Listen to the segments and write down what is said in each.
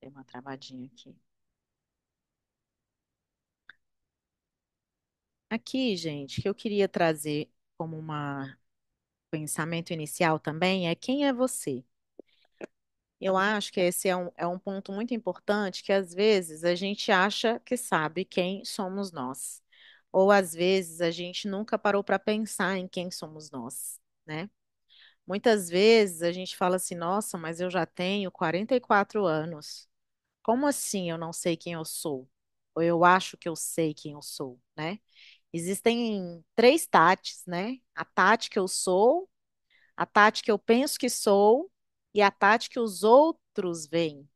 Dei uma travadinha aqui. Aqui, gente, que eu queria trazer como uma pensamento inicial também é quem é você? Eu acho que esse é um ponto muito importante que às vezes a gente acha que sabe quem somos nós. Ou às vezes a gente nunca parou para pensar em quem somos nós, né? Muitas vezes a gente fala assim, nossa, mas eu já tenho 44 anos. Como assim eu não sei quem eu sou? Ou eu acho que eu sei quem eu sou, né? Existem três Tates, né? A Tati que eu sou, a Tati que eu penso que sou e a Tati que os outros veem.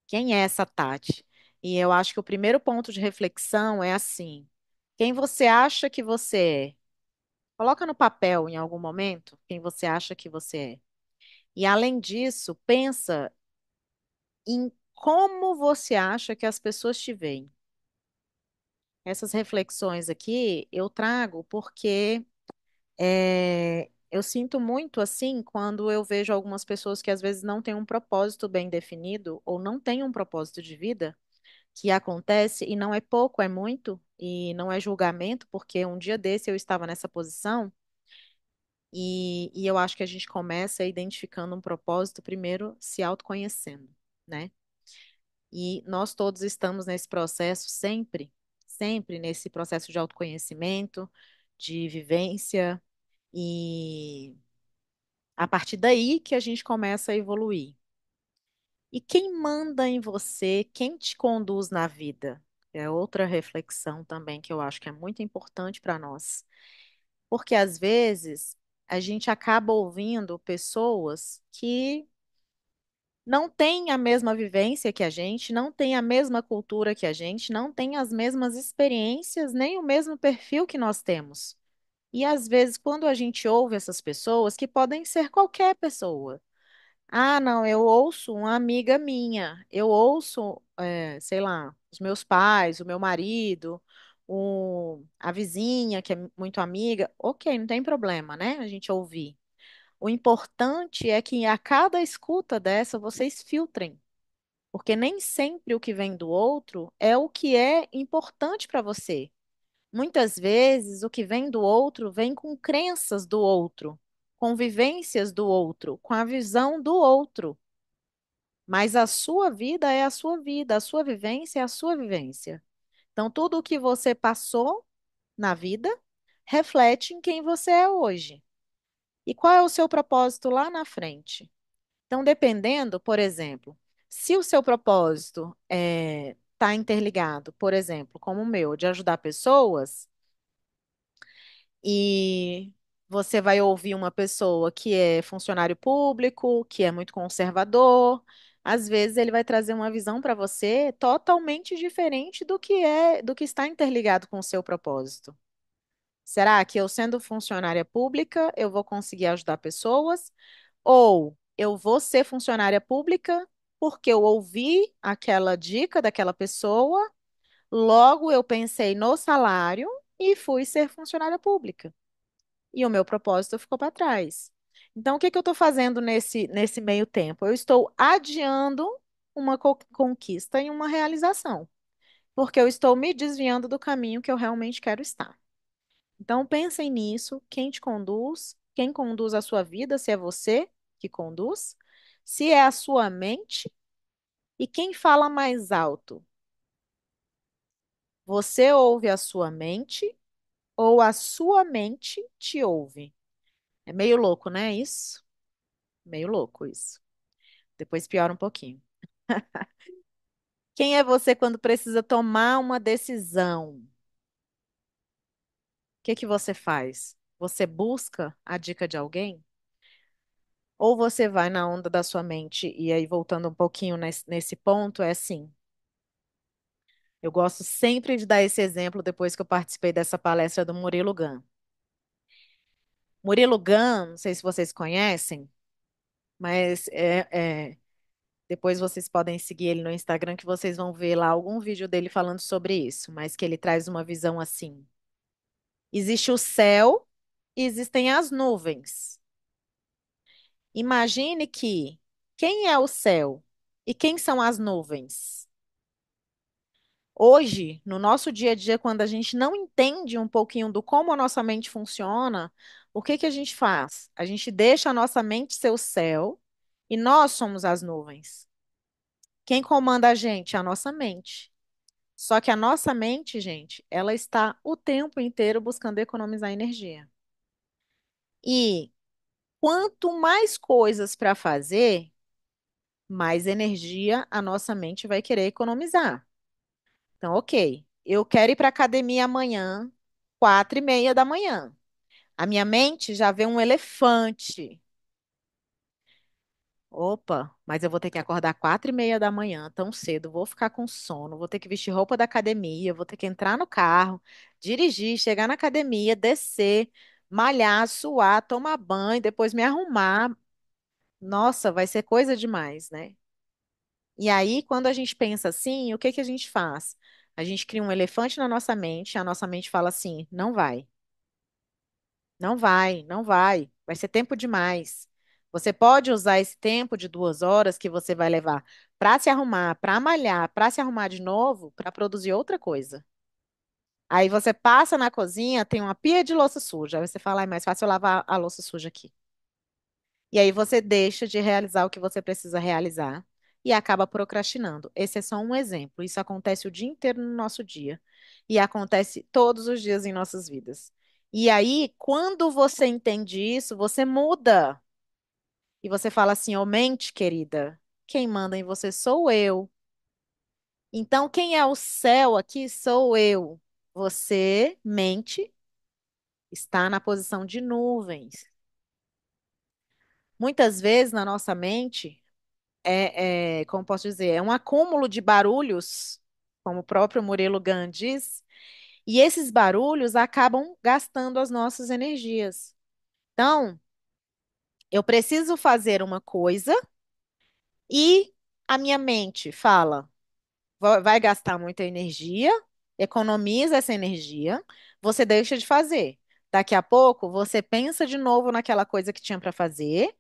Quem é essa Tati? E eu acho que o primeiro ponto de reflexão é assim: quem você acha que você é? Coloca no papel em algum momento quem você acha que você é. E além disso, pensa em como você acha que as pessoas te veem. Essas reflexões aqui eu trago porque eu sinto muito assim quando eu vejo algumas pessoas que às vezes não têm um propósito bem definido ou não têm um propósito de vida que acontece e não é pouco, é muito e não é julgamento, porque um dia desse eu estava nessa posição e eu acho que a gente começa identificando um propósito primeiro se autoconhecendo, né? E nós todos estamos nesse processo sempre, sempre nesse processo de autoconhecimento, de vivência, e a partir daí que a gente começa a evoluir. E quem manda em você, quem te conduz na vida? É outra reflexão também que eu acho que é muito importante para nós. Porque às vezes a gente acaba ouvindo pessoas que não têm a mesma vivência que a gente, não têm a mesma cultura que a gente, não têm as mesmas experiências, nem o mesmo perfil que nós temos. E às vezes, quando a gente ouve essas pessoas, que podem ser qualquer pessoa, ah, não, eu ouço uma amiga minha, eu ouço, sei lá, os meus pais, o meu marido, a vizinha, que é muito amiga, ok, não tem problema, né? A gente ouvir. O importante é que a cada escuta dessa vocês filtrem, porque nem sempre o que vem do outro é o que é importante para você. Muitas vezes o que vem do outro vem com crenças do outro, com vivências do outro, com a visão do outro. Mas a sua vida é a sua vida, a sua vivência é a sua vivência. Então, tudo o que você passou na vida reflete em quem você é hoje. E qual é o seu propósito lá na frente? Então, dependendo, por exemplo, se o seu propósito está interligado, por exemplo, como o meu, de ajudar pessoas, e você vai ouvir uma pessoa que é funcionário público, que é muito conservador, às vezes ele vai trazer uma visão para você totalmente diferente do que está interligado com o seu propósito. Será que eu, sendo funcionária pública, eu vou conseguir ajudar pessoas? Ou eu vou ser funcionária pública porque eu ouvi aquela dica daquela pessoa, logo eu pensei no salário e fui ser funcionária pública e o meu propósito ficou para trás. Então, o que que eu estou fazendo nesse meio tempo? Eu estou adiando uma conquista e uma realização, porque eu estou me desviando do caminho que eu realmente quero estar. Então, pensem nisso, quem te conduz, quem conduz a sua vida, se é você que conduz, se é a sua mente e quem fala mais alto. Você ouve a sua mente ou a sua mente te ouve? É meio louco, né, isso? Meio louco isso. Depois piora um pouquinho. Quem é você quando precisa tomar uma decisão? O que que você faz? Você busca a dica de alguém? Ou você vai na onda da sua mente? E aí, voltando um pouquinho nesse ponto, é assim. Eu gosto sempre de dar esse exemplo depois que eu participei dessa palestra do Murilo Gun. Murilo Gun, não sei se vocês conhecem, mas depois vocês podem seguir ele no Instagram que vocês vão ver lá algum vídeo dele falando sobre isso, mas que ele traz uma visão assim. Existe o céu e existem as nuvens. Imagine que quem é o céu? E quem são as nuvens? Hoje, no nosso dia a dia, quando a gente não entende um pouquinho do como a nossa mente funciona, o que que a gente faz? A gente deixa a nossa mente ser o céu e nós somos as nuvens. Quem comanda a gente? A nossa mente. Só que a nossa mente, gente, ela está o tempo inteiro buscando economizar energia. E quanto mais coisas para fazer, mais energia a nossa mente vai querer economizar. Então, ok, eu quero ir para academia amanhã, 4:30 da manhã. A minha mente já vê um elefante. Opa, mas eu vou ter que acordar 4:30 da manhã, tão cedo, vou ficar com sono, vou ter que vestir roupa da academia, vou ter que entrar no carro, dirigir, chegar na academia, descer, malhar, suar, tomar banho, depois me arrumar. Nossa, vai ser coisa demais, né? E aí, quando a gente pensa assim, o que que a gente faz? A gente cria um elefante na nossa mente, a nossa mente fala assim: não vai, não vai, não vai, vai ser tempo demais. Você pode usar esse tempo de 2 horas que você vai levar para se arrumar, para malhar, para se arrumar de novo, para produzir outra coisa. Aí você passa na cozinha, tem uma pia de louça suja. Aí você fala, é mais fácil eu lavar a louça suja aqui. E aí você deixa de realizar o que você precisa realizar e acaba procrastinando. Esse é só um exemplo. Isso acontece o dia inteiro no nosso dia e acontece todos os dias em nossas vidas. E aí, quando você entende isso, você muda e você fala assim: "Ô mente, querida, quem manda em você sou eu. Então, quem é o céu aqui sou eu. Você, mente, está na posição de nuvens. Muitas vezes na nossa mente como posso dizer, é um acúmulo de barulhos, como o próprio Murilo Gun diz, e esses barulhos acabam gastando as nossas energias. Então, eu preciso fazer uma coisa e a minha mente fala: vai gastar muita energia, economiza essa energia, você deixa de fazer. Daqui a pouco, você pensa de novo naquela coisa que tinha para fazer,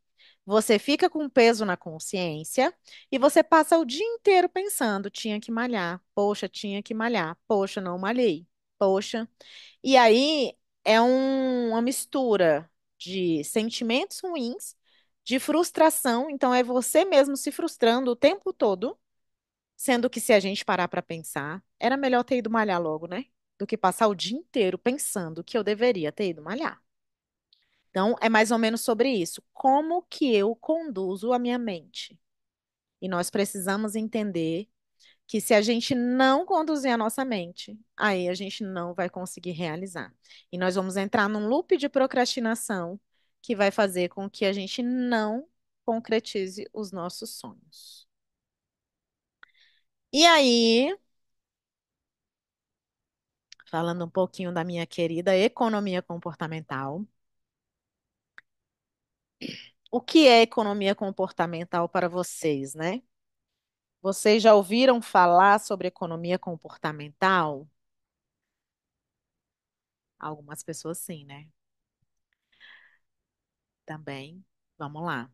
você fica com peso na consciência e você passa o dia inteiro pensando: tinha que malhar, poxa, tinha que malhar, poxa, não malhei, poxa. E aí uma mistura de sentimentos ruins, de frustração, então é você mesmo se frustrando o tempo todo. Sendo que se a gente parar para pensar, era melhor ter ido malhar logo, né? Do que passar o dia inteiro pensando que eu deveria ter ido malhar. Então, é mais ou menos sobre isso. Como que eu conduzo a minha mente? E nós precisamos entender que se a gente não conduzir a nossa mente, aí a gente não vai conseguir realizar. E nós vamos entrar num loop de procrastinação que vai fazer com que a gente não concretize os nossos sonhos. E aí, falando um pouquinho da minha querida economia comportamental. O que é economia comportamental para vocês, né? Vocês já ouviram falar sobre economia comportamental? Algumas pessoas sim, né? Também. Vamos lá.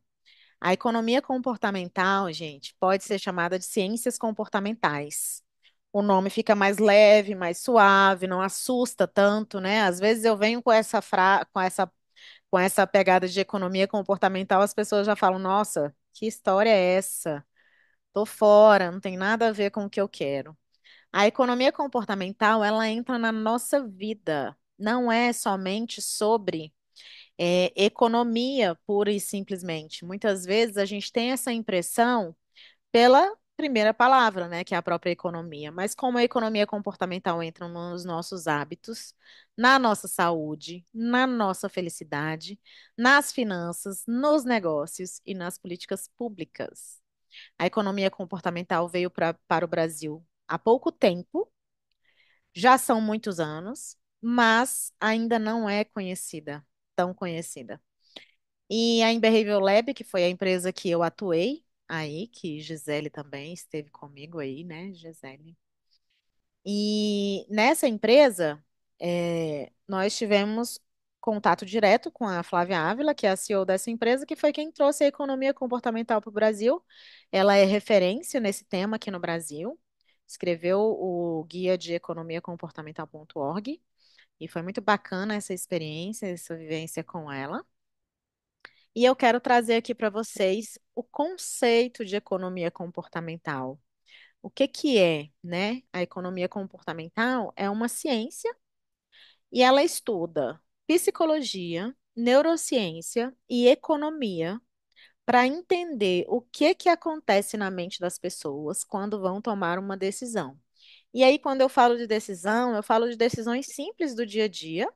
A economia comportamental, gente, pode ser chamada de ciências comportamentais. O nome fica mais leve, mais suave, não assusta tanto, né? Às vezes eu venho com essa pegada de economia comportamental, as pessoas já falam: Nossa, que história é essa? Tô fora, não tem nada a ver com o que eu quero. A economia comportamental, ela entra na nossa vida. Não é somente sobre economia, pura e simplesmente. Muitas vezes a gente tem essa impressão pela primeira palavra, né, que é a própria economia. Mas como a economia comportamental entra nos nossos hábitos, na nossa saúde, na nossa felicidade, nas finanças, nos negócios e nas políticas públicas. A economia comportamental veio para o Brasil há pouco tempo, já são muitos anos, mas ainda não é conhecida, tão conhecida. E a Behavioral Lab, que foi a empresa que eu atuei aí, que Gisele também esteve comigo aí, né, Gisele? E nessa empresa, nós tivemos contato direto com a Flávia Ávila, que é a CEO dessa empresa, que foi quem trouxe a economia comportamental para o Brasil. Ela é referência nesse tema aqui no Brasil. Escreveu o guia de economia comportamental.org e foi muito bacana essa experiência, essa vivência com ela. E eu quero trazer aqui para vocês o conceito de economia comportamental. O que que é, né? A economia comportamental é uma ciência e ela estuda psicologia, neurociência e economia para entender o que que acontece na mente das pessoas quando vão tomar uma decisão. E aí, quando eu falo de decisão, eu falo de decisões simples do dia a dia,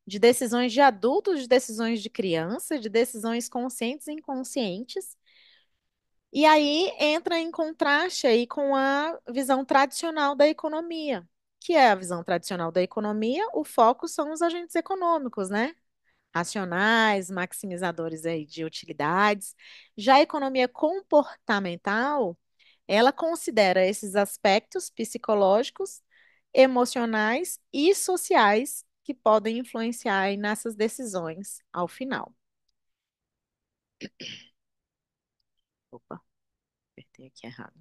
de decisões de adultos, de decisões de criança, de decisões conscientes e inconscientes. E aí entra em contraste aí com a visão tradicional da economia, que é a visão tradicional da economia, o foco são os agentes econômicos, né? Racionais, maximizadores aí de utilidades. Já a economia comportamental, ela considera esses aspectos psicológicos, emocionais e sociais que podem influenciar aí nessas decisões ao final. Opa, apertei aqui errado.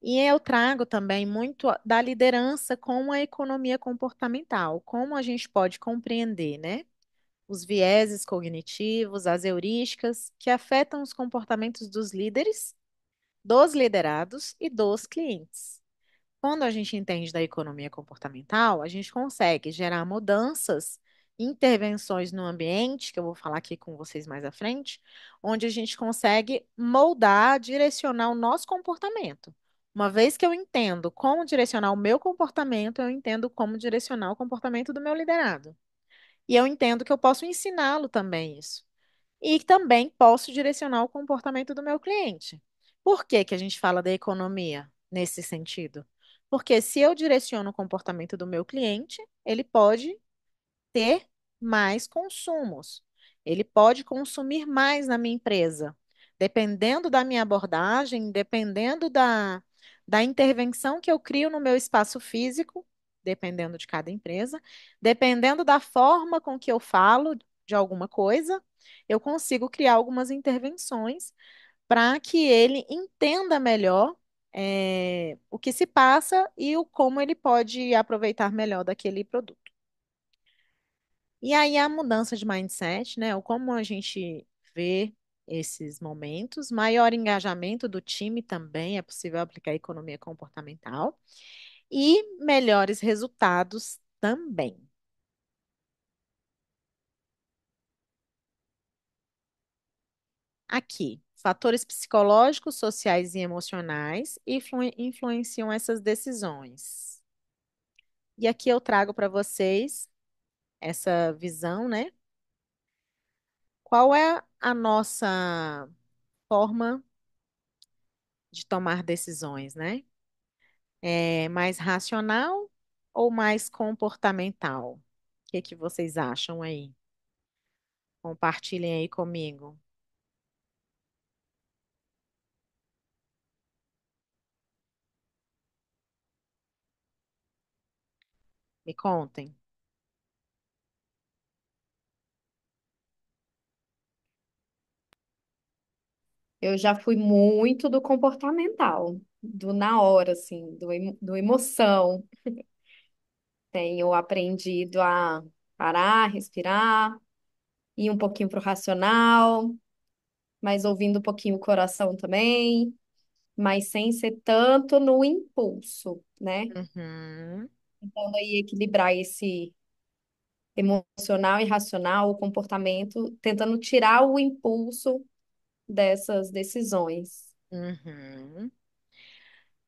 E eu trago também muito da liderança com a economia comportamental, como a gente pode compreender, né? Os vieses cognitivos, as heurísticas que afetam os comportamentos dos líderes, dos liderados e dos clientes. Quando a gente entende da economia comportamental, a gente consegue gerar mudanças, intervenções no ambiente, que eu vou falar aqui com vocês mais à frente, onde a gente consegue moldar, direcionar o nosso comportamento. Uma vez que eu entendo como direcionar o meu comportamento, eu entendo como direcionar o comportamento do meu liderado. E eu entendo que eu posso ensiná-lo também isso. E também posso direcionar o comportamento do meu cliente. Por que que a gente fala da economia nesse sentido? Porque se eu direciono o comportamento do meu cliente, ele pode ter mais consumos. Ele pode consumir mais na minha empresa. Dependendo da minha abordagem, dependendo da intervenção que eu crio no meu espaço físico, dependendo de cada empresa, dependendo da forma com que eu falo de alguma coisa, eu consigo criar algumas intervenções para que ele entenda melhor, o que se passa e o como ele pode aproveitar melhor daquele produto. E aí a mudança de mindset, né? O como a gente vê esses momentos, maior engajamento do time também é possível aplicar economia comportamental e melhores resultados também. Aqui, fatores psicológicos, sociais e emocionais influenciam essas decisões. E aqui eu trago para vocês essa visão, né? Qual é a nossa forma de tomar decisões, né? É mais racional ou mais comportamental? O que que vocês acham aí? Compartilhem aí comigo. Me contem. Eu já fui muito do comportamental, do na hora, assim, do emoção. Tenho aprendido a parar, respirar, ir um pouquinho pro racional, mas ouvindo um pouquinho o coração também, mas sem ser tanto no impulso, né? Uhum, Então, aí equilibrar esse emocional e racional, o comportamento, tentando tirar o impulso dessas decisões. uhum.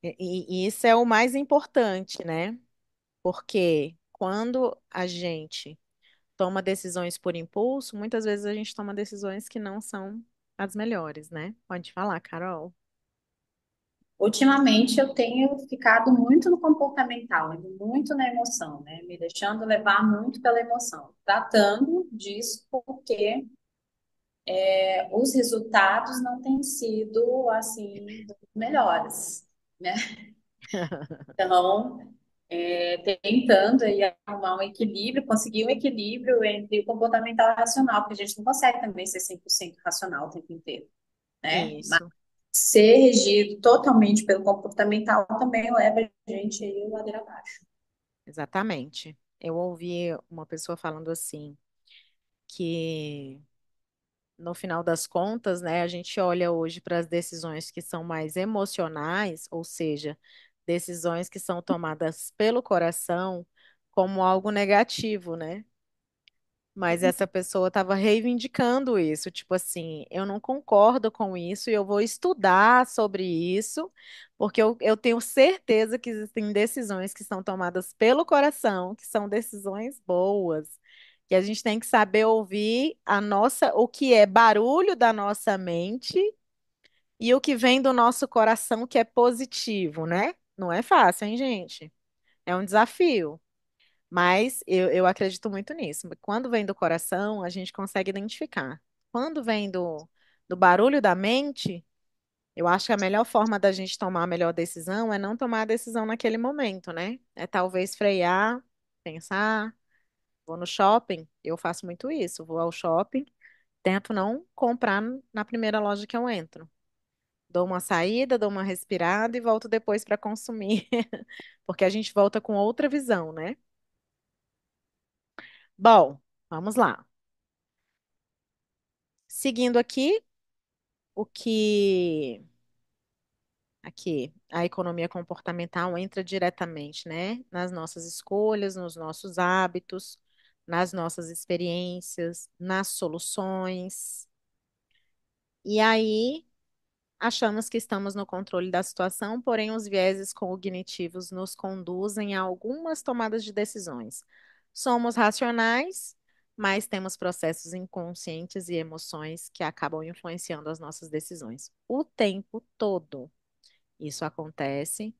E isso é o mais importante, né? Porque quando a gente toma decisões por impulso, muitas vezes a gente toma decisões que não são as melhores, né? Pode falar, Carol. Ultimamente eu tenho ficado muito no comportamental, indo muito na emoção, né? Me deixando levar muito pela emoção, tratando disso porque os resultados não têm sido assim dos melhores, né? Então, tentando aí arrumar um equilíbrio, conseguir um equilíbrio entre o comportamental e o racional, porque a gente não consegue também ser 100% racional o tempo inteiro, né? Mas Isso, ser regido totalmente pelo comportamental também leva a gente aí ladeira abaixo. exatamente. Eu ouvi uma pessoa falando assim, que no final das contas, né, a gente olha hoje para as decisões que são mais emocionais, ou seja, decisões que são tomadas pelo coração, como algo negativo, né? Mas essa pessoa estava reivindicando isso, tipo assim, eu não concordo com isso e eu vou estudar sobre isso, porque eu tenho certeza que existem decisões que são tomadas pelo coração, que são decisões boas, que a gente tem que saber ouvir o que é barulho da nossa mente e o que vem do nosso coração, que é positivo, né? Não é fácil, hein, gente? É um desafio. Mas eu acredito muito nisso. Quando vem do coração, a gente consegue identificar. Quando vem do barulho da mente, eu acho que a melhor forma da gente tomar a melhor decisão é não tomar a decisão naquele momento, né? É talvez frear, pensar. Vou no shopping, eu faço muito isso. Vou ao shopping, tento não comprar na primeira loja que eu entro. Dou uma saída, dou uma respirada e volto depois para consumir. Porque a gente volta com outra visão, né? Bom, vamos lá. Seguindo aqui, o que aqui a economia comportamental entra diretamente, né, nas nossas escolhas, nos nossos hábitos, nas nossas experiências, nas soluções. E aí achamos que estamos no controle da situação, porém os vieses cognitivos nos conduzem a algumas tomadas de decisões. Somos racionais, mas temos processos inconscientes e emoções que acabam influenciando as nossas decisões o tempo todo. Isso acontece,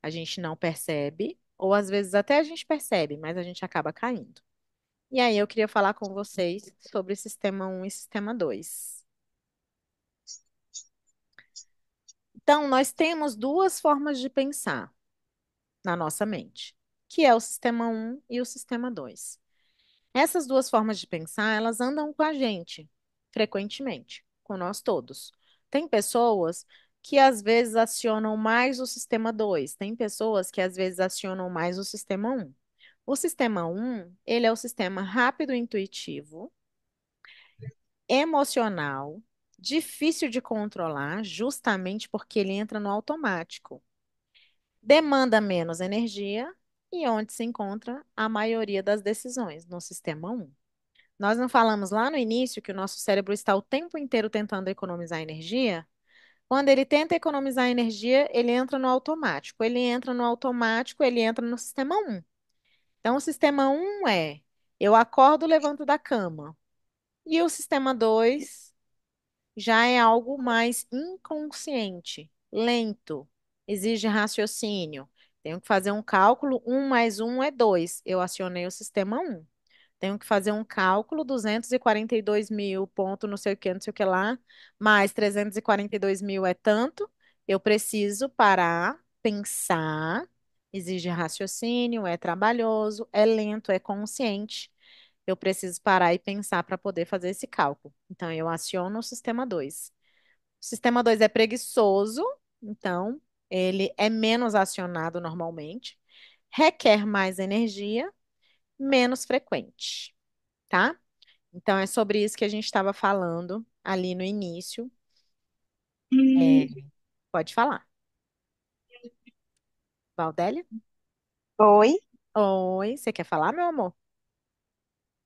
a gente não percebe, ou às vezes até a gente percebe, mas a gente acaba caindo. E aí eu queria falar com vocês sobre sistema um e sistema 2. Então, nós temos duas formas de pensar na nossa mente, que é o sistema um e o sistema 2. Essas duas formas de pensar, elas andam com a gente frequentemente, com nós todos. Tem pessoas que às vezes acionam mais o sistema 2, tem pessoas que às vezes acionam mais o sistema um. O sistema um, ele é o sistema rápido e intuitivo, emocional, difícil de controlar, justamente porque ele entra no automático. Demanda menos energia e onde se encontra a maioria das decisões, no sistema um. Nós não falamos lá no início que o nosso cérebro está o tempo inteiro tentando economizar energia? Quando ele tenta economizar energia, ele entra no automático. Ele entra no automático, ele entra no sistema um. Então, o sistema um é: eu acordo, levanto da cama. E o sistema 2 já é algo mais inconsciente, lento, exige raciocínio. Tenho que fazer um cálculo, um mais um é 2. Eu acionei o sistema um. Tenho que fazer um cálculo, 242 mil, ponto, não sei o que, não sei o que lá, mais 342 mil é tanto. Eu preciso parar, pensar, exige raciocínio, é trabalhoso, é lento, é consciente. Eu preciso parar e pensar para poder fazer esse cálculo. Então, eu aciono o sistema 2. O sistema 2 é preguiçoso, então, ele é menos acionado normalmente, requer mais energia, menos frequente, tá? Então, é sobre isso que a gente estava falando ali no início. É, pode falar. Valdélia? Oi? Oi, você quer falar, meu amor?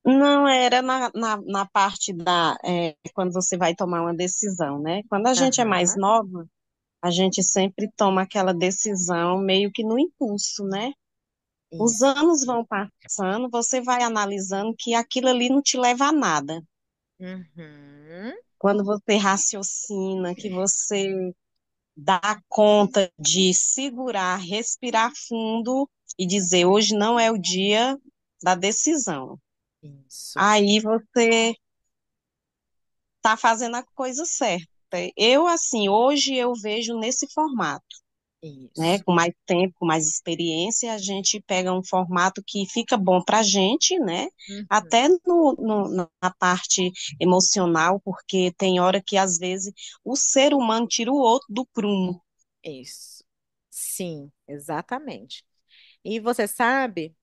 Não, era na parte quando você vai tomar uma decisão, né? Quando a gente é mais Aham, nova, a gente sempre toma aquela decisão meio que no impulso, né? Os isso. anos vão passando, você vai analisando que aquilo ali não te leva a nada. Uhum, Quando você raciocina, que você dá conta de segurar, respirar fundo e dizer, hoje não é o dia da decisão. isso. Aí você tá fazendo a coisa certa. Eu, assim, hoje eu vejo nesse formato. né? Isso. Com mais tempo, com mais experiência, a gente pega um formato que fica bom para a gente, né? Uhum. Até na parte emocional, porque tem hora que às vezes o ser humano tira o outro do prumo. Isso. Sim, exatamente. E você sabe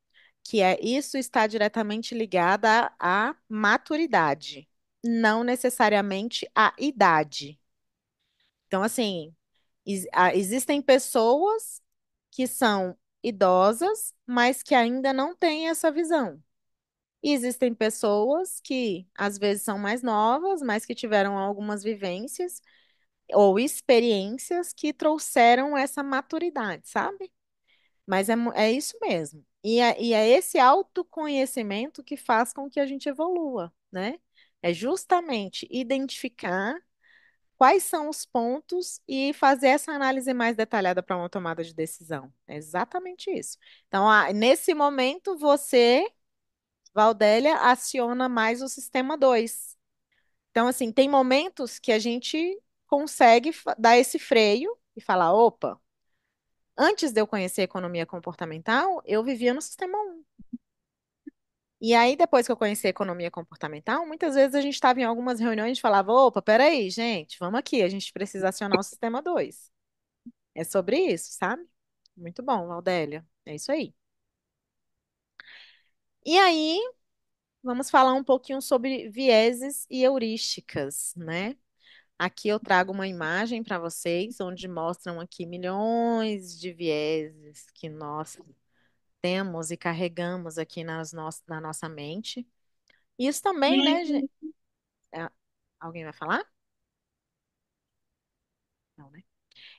que isso está diretamente ligado à maturidade, não necessariamente à idade. Então, assim, existem pessoas que são idosas, mas que ainda não têm essa visão. E existem pessoas que às vezes são mais novas, mas que tiveram algumas vivências ou experiências que trouxeram essa maturidade, sabe? Mas é isso mesmo. E é esse autoconhecimento que faz com que a gente evolua, né? É justamente identificar quais são os pontos e fazer essa análise mais detalhada para uma tomada de decisão. É exatamente isso. Então, nesse momento, você, Valdélia, aciona mais o sistema 2. Então, assim, tem momentos que a gente consegue dar esse freio e falar: opa, antes de eu conhecer a economia comportamental, eu vivia no sistema 1. E aí, depois que eu conheci a economia comportamental, muitas vezes a gente estava em algumas reuniões e falava: opa, peraí, gente, vamos aqui, a gente precisa acionar o sistema 2. É sobre isso, sabe? Muito bom, Valdélia. É isso aí. E aí, vamos falar um pouquinho sobre vieses e heurísticas, né? Aqui eu trago uma imagem para vocês, onde mostram aqui milhões de vieses que nós temos e carregamos aqui na nossa mente. Isso também, né, é, alguém vai falar? Não, né?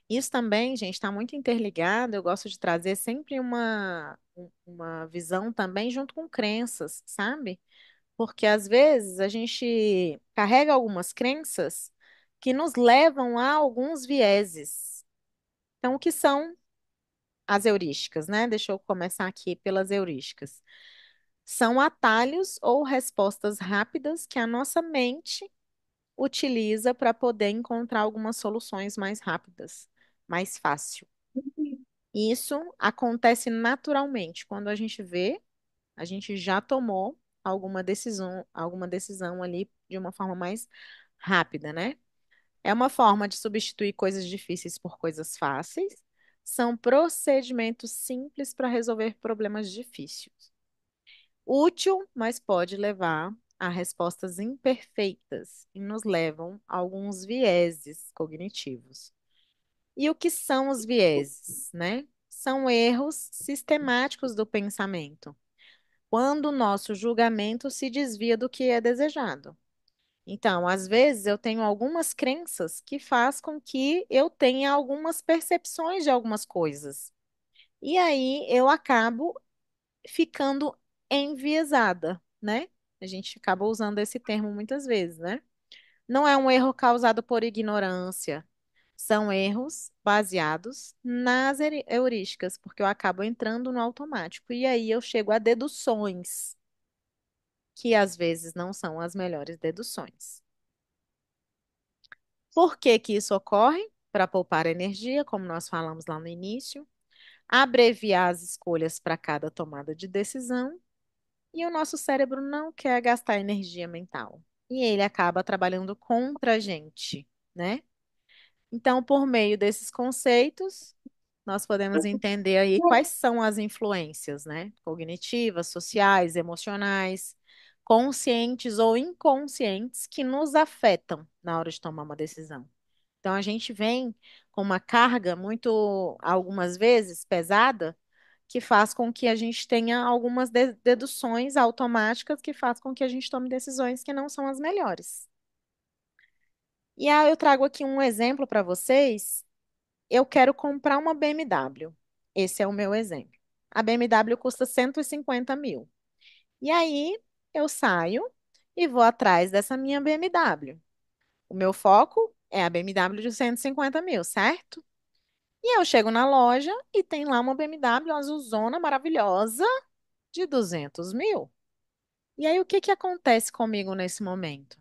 Isso também, gente, está muito interligado. Eu gosto de trazer sempre uma visão também junto com crenças, sabe? Porque às vezes a gente carrega algumas crenças que nos levam a alguns vieses. Então, o que são as heurísticas, né? Deixa eu começar aqui pelas heurísticas. São atalhos ou respostas rápidas que a nossa mente utiliza para poder encontrar algumas soluções mais rápidas, mais fácil. Isso acontece naturalmente. Quando a gente vê, a gente já tomou alguma decisão ali de uma forma mais rápida, né? É uma forma de substituir coisas difíceis por coisas fáceis. São procedimentos simples para resolver problemas difíceis. Útil, mas pode levar a respostas imperfeitas e nos levam a alguns vieses cognitivos. E o que são os vieses, né? São erros sistemáticos do pensamento, quando o nosso julgamento se desvia do que é desejado. Então, às vezes eu tenho algumas crenças que faz com que eu tenha algumas percepções de algumas coisas. E aí eu acabo ficando enviesada, né? A gente acaba usando esse termo muitas vezes, né? Não é um erro causado por ignorância. São erros baseados nas heurísticas, porque eu acabo entrando no automático. E aí eu chego a deduções, que às vezes não são as melhores deduções. Por que que isso ocorre? Para poupar energia, como nós falamos lá no início, abreviar as escolhas para cada tomada de decisão, e o nosso cérebro não quer gastar energia mental. E ele acaba trabalhando contra a gente, né? Então, por meio desses conceitos, nós podemos entender aí quais são as influências, né? Cognitivas, sociais, emocionais, conscientes ou inconscientes que nos afetam na hora de tomar uma decisão. Então, a gente vem com uma carga muito, algumas vezes, pesada, que faz com que a gente tenha algumas deduções automáticas que faz com que a gente tome decisões que não são as melhores. E aí eu trago aqui um exemplo para vocês. Eu quero comprar uma BMW. Esse é o meu exemplo. A BMW custa 150 mil. E aí eu saio e vou atrás dessa minha BMW. O meu foco é a BMW de 150 mil, certo? E eu chego na loja e tem lá uma BMW azulzona maravilhosa de 200 mil. E aí o que que acontece comigo nesse momento?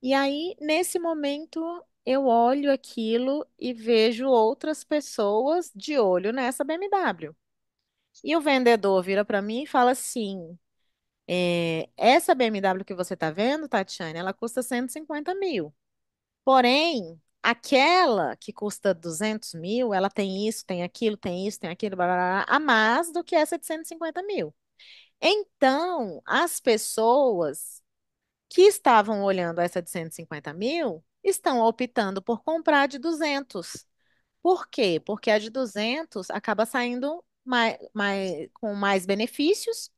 E aí, nesse momento, eu olho aquilo e vejo outras pessoas de olho nessa BMW. E o vendedor vira para mim e fala assim: essa BMW que você está vendo, Tatiane, ela custa 150 mil. Porém, aquela que custa 200 mil, ela tem isso, tem aquilo, tem isso, tem aquilo, blá, blá, blá, a mais do que essa de 150 mil. Então, as pessoas que estavam olhando essa de 150 mil estão optando por comprar a de 200. Por quê? Porque a de 200 acaba saindo com mais benefícios,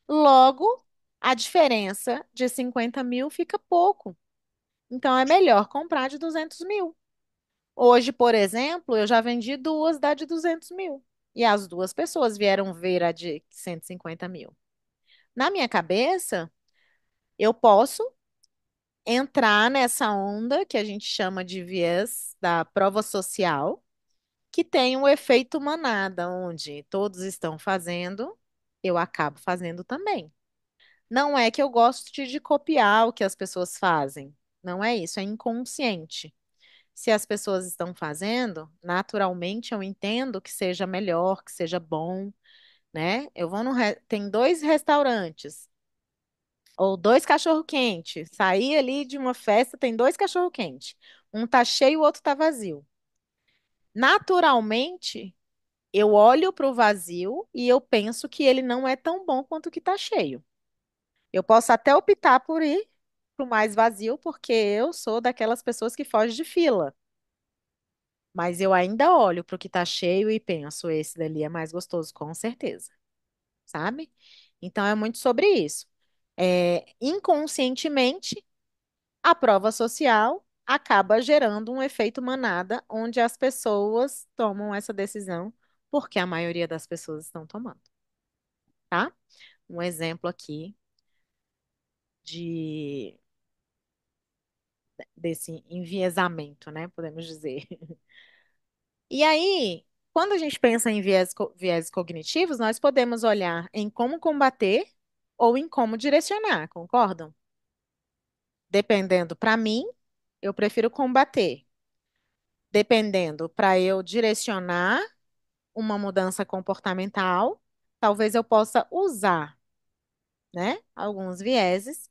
logo a diferença de 50 mil fica pouco. Então é melhor comprar de 200 mil. Hoje, por exemplo, eu já vendi duas da de 200 mil. E as duas pessoas vieram ver a de 150 mil. Na minha cabeça, eu posso entrar nessa onda que a gente chama de viés da prova social, que tem o efeito manada, onde todos estão fazendo, eu acabo fazendo também. Não é que eu gosto de copiar o que as pessoas fazem. Não é isso, é inconsciente. Se as pessoas estão fazendo, naturalmente eu entendo que seja melhor, que seja bom, né? Eu vou tem dois restaurantes ou dois cachorro-quente. Saí ali de uma festa, tem dois cachorro-quente. Um tá cheio, o outro tá vazio. Naturalmente, eu olho para o vazio e eu penso que ele não é tão bom quanto o que tá cheio. Eu posso até optar por ir pro mais vazio, porque eu sou daquelas pessoas que fogem de fila. Mas eu ainda olho para o que tá cheio e penso, esse dali é mais gostoso, com certeza, sabe? Então é muito sobre isso. Inconscientemente, a prova social acaba gerando um efeito manada, onde as pessoas tomam essa decisão, porque a maioria das pessoas estão tomando, tá? Um exemplo aqui de desse enviesamento, né? Podemos dizer. E aí, quando a gente pensa em viés cognitivos, nós podemos olhar em como combater ou em como direcionar, concordam? Dependendo, para mim, eu prefiro combater. Dependendo, para eu direcionar uma mudança comportamental, talvez eu possa usar, né, alguns vieses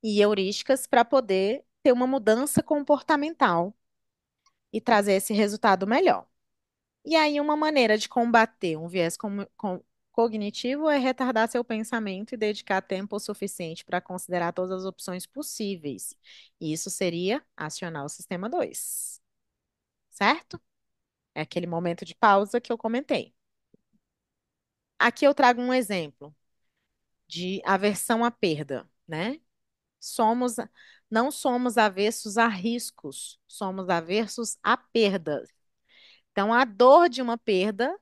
e heurísticas para poder ter uma mudança comportamental e trazer esse resultado melhor. E aí, uma maneira de combater um viés cognitivo é retardar seu pensamento e dedicar tempo o suficiente para considerar todas as opções possíveis. E isso seria acionar o sistema 2, certo? É aquele momento de pausa que eu comentei. Aqui eu trago um exemplo de aversão à perda, né? Somos, não somos avessos a riscos, somos avessos a perdas. Então, a dor de uma perda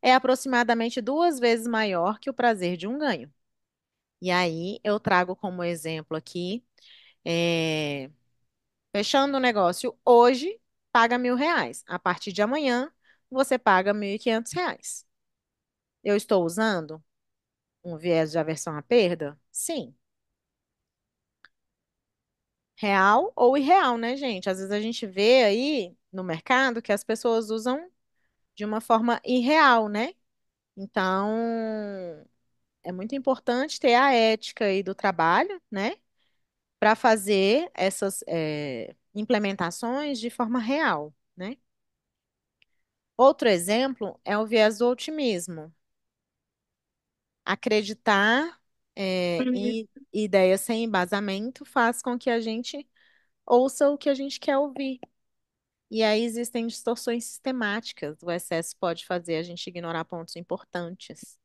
é aproximadamente duas vezes maior que o prazer de um ganho. E aí, eu trago como exemplo aqui, é, fechando o negócio hoje, paga R$ 1.000. A partir de amanhã, você paga R$ 1.500. Eu estou usando um viés de aversão à perda? Sim. Real ou irreal, né, gente? Às vezes a gente vê aí no mercado que as pessoas usam de uma forma irreal, né? Então, é muito importante ter a ética aí do trabalho, né? Para fazer essas implementações de forma real, né? Outro exemplo é o viés do otimismo. Acreditar Uhum. em ideias sem embasamento faz com que a gente ouça o que a gente quer ouvir. E aí existem distorções sistemáticas. O excesso pode fazer a gente ignorar pontos importantes.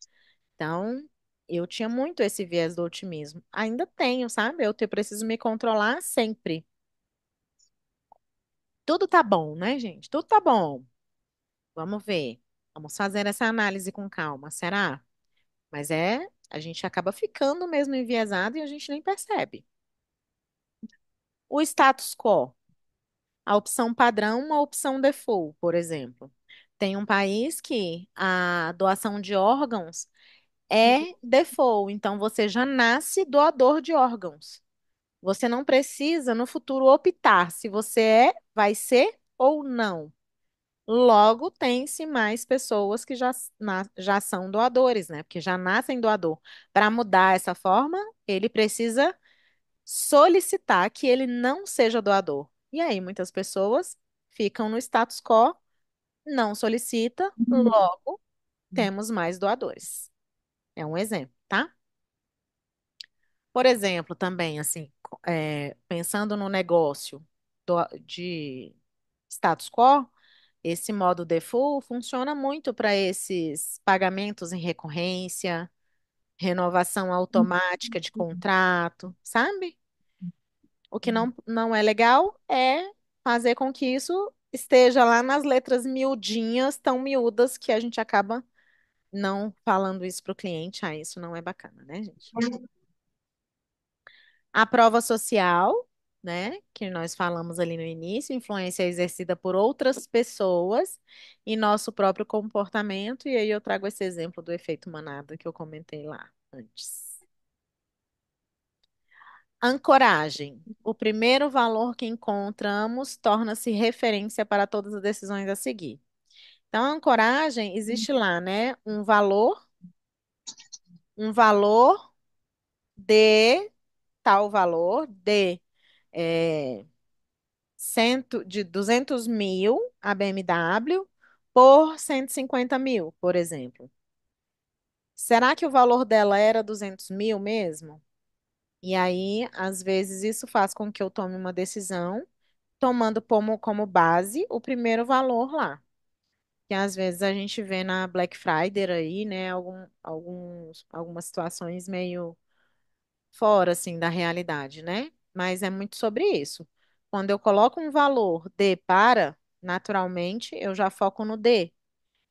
Então, eu tinha muito esse viés do otimismo. Ainda tenho, sabe? Preciso me controlar sempre. Tudo tá bom, né, gente? Tudo tá bom. Vamos ver. Vamos fazer essa análise com calma. Será? Mas a gente acaba ficando mesmo enviesado e a gente nem percebe. O status quo, a opção padrão, uma opção default, por exemplo. Tem um país que a doação de órgãos é default, então você já nasce doador de órgãos. Você não precisa no futuro optar se você é, vai ser ou não. Logo, tem-se mais pessoas que já são doadores, né? Porque já nascem doador. Para mudar essa forma, ele precisa solicitar que ele não seja doador. E aí, muitas pessoas ficam no status quo, não solicita, logo temos mais doadores. É um exemplo, tá? Por exemplo, também, assim, pensando no negócio de status quo, esse modo default funciona muito para esses pagamentos em recorrência, renovação automática de contrato, sabe? O que não é legal é fazer com que isso esteja lá nas letras miudinhas, tão miúdas, que a gente acaba não falando isso para o cliente. Ah, isso não é bacana, né, gente? A prova social, né, que nós falamos ali no início, influência exercida por outras pessoas e nosso próprio comportamento. E aí eu trago esse exemplo do efeito manada que eu comentei lá antes. Ancoragem. O primeiro valor que encontramos torna-se referência para todas as decisões a seguir. Então, a ancoragem existe lá, né? Um valor de tal valor de é, 200 mil a BMW por 150 mil, por exemplo. Será que o valor dela era 200 mil mesmo? E aí, às vezes, isso faz com que eu tome uma decisão tomando como base o primeiro valor lá. Que às vezes a gente vê na Black Friday aí, né, algumas situações meio fora, assim, da realidade, né? Mas é muito sobre isso. Quando eu coloco um valor D para, naturalmente, eu já foco no D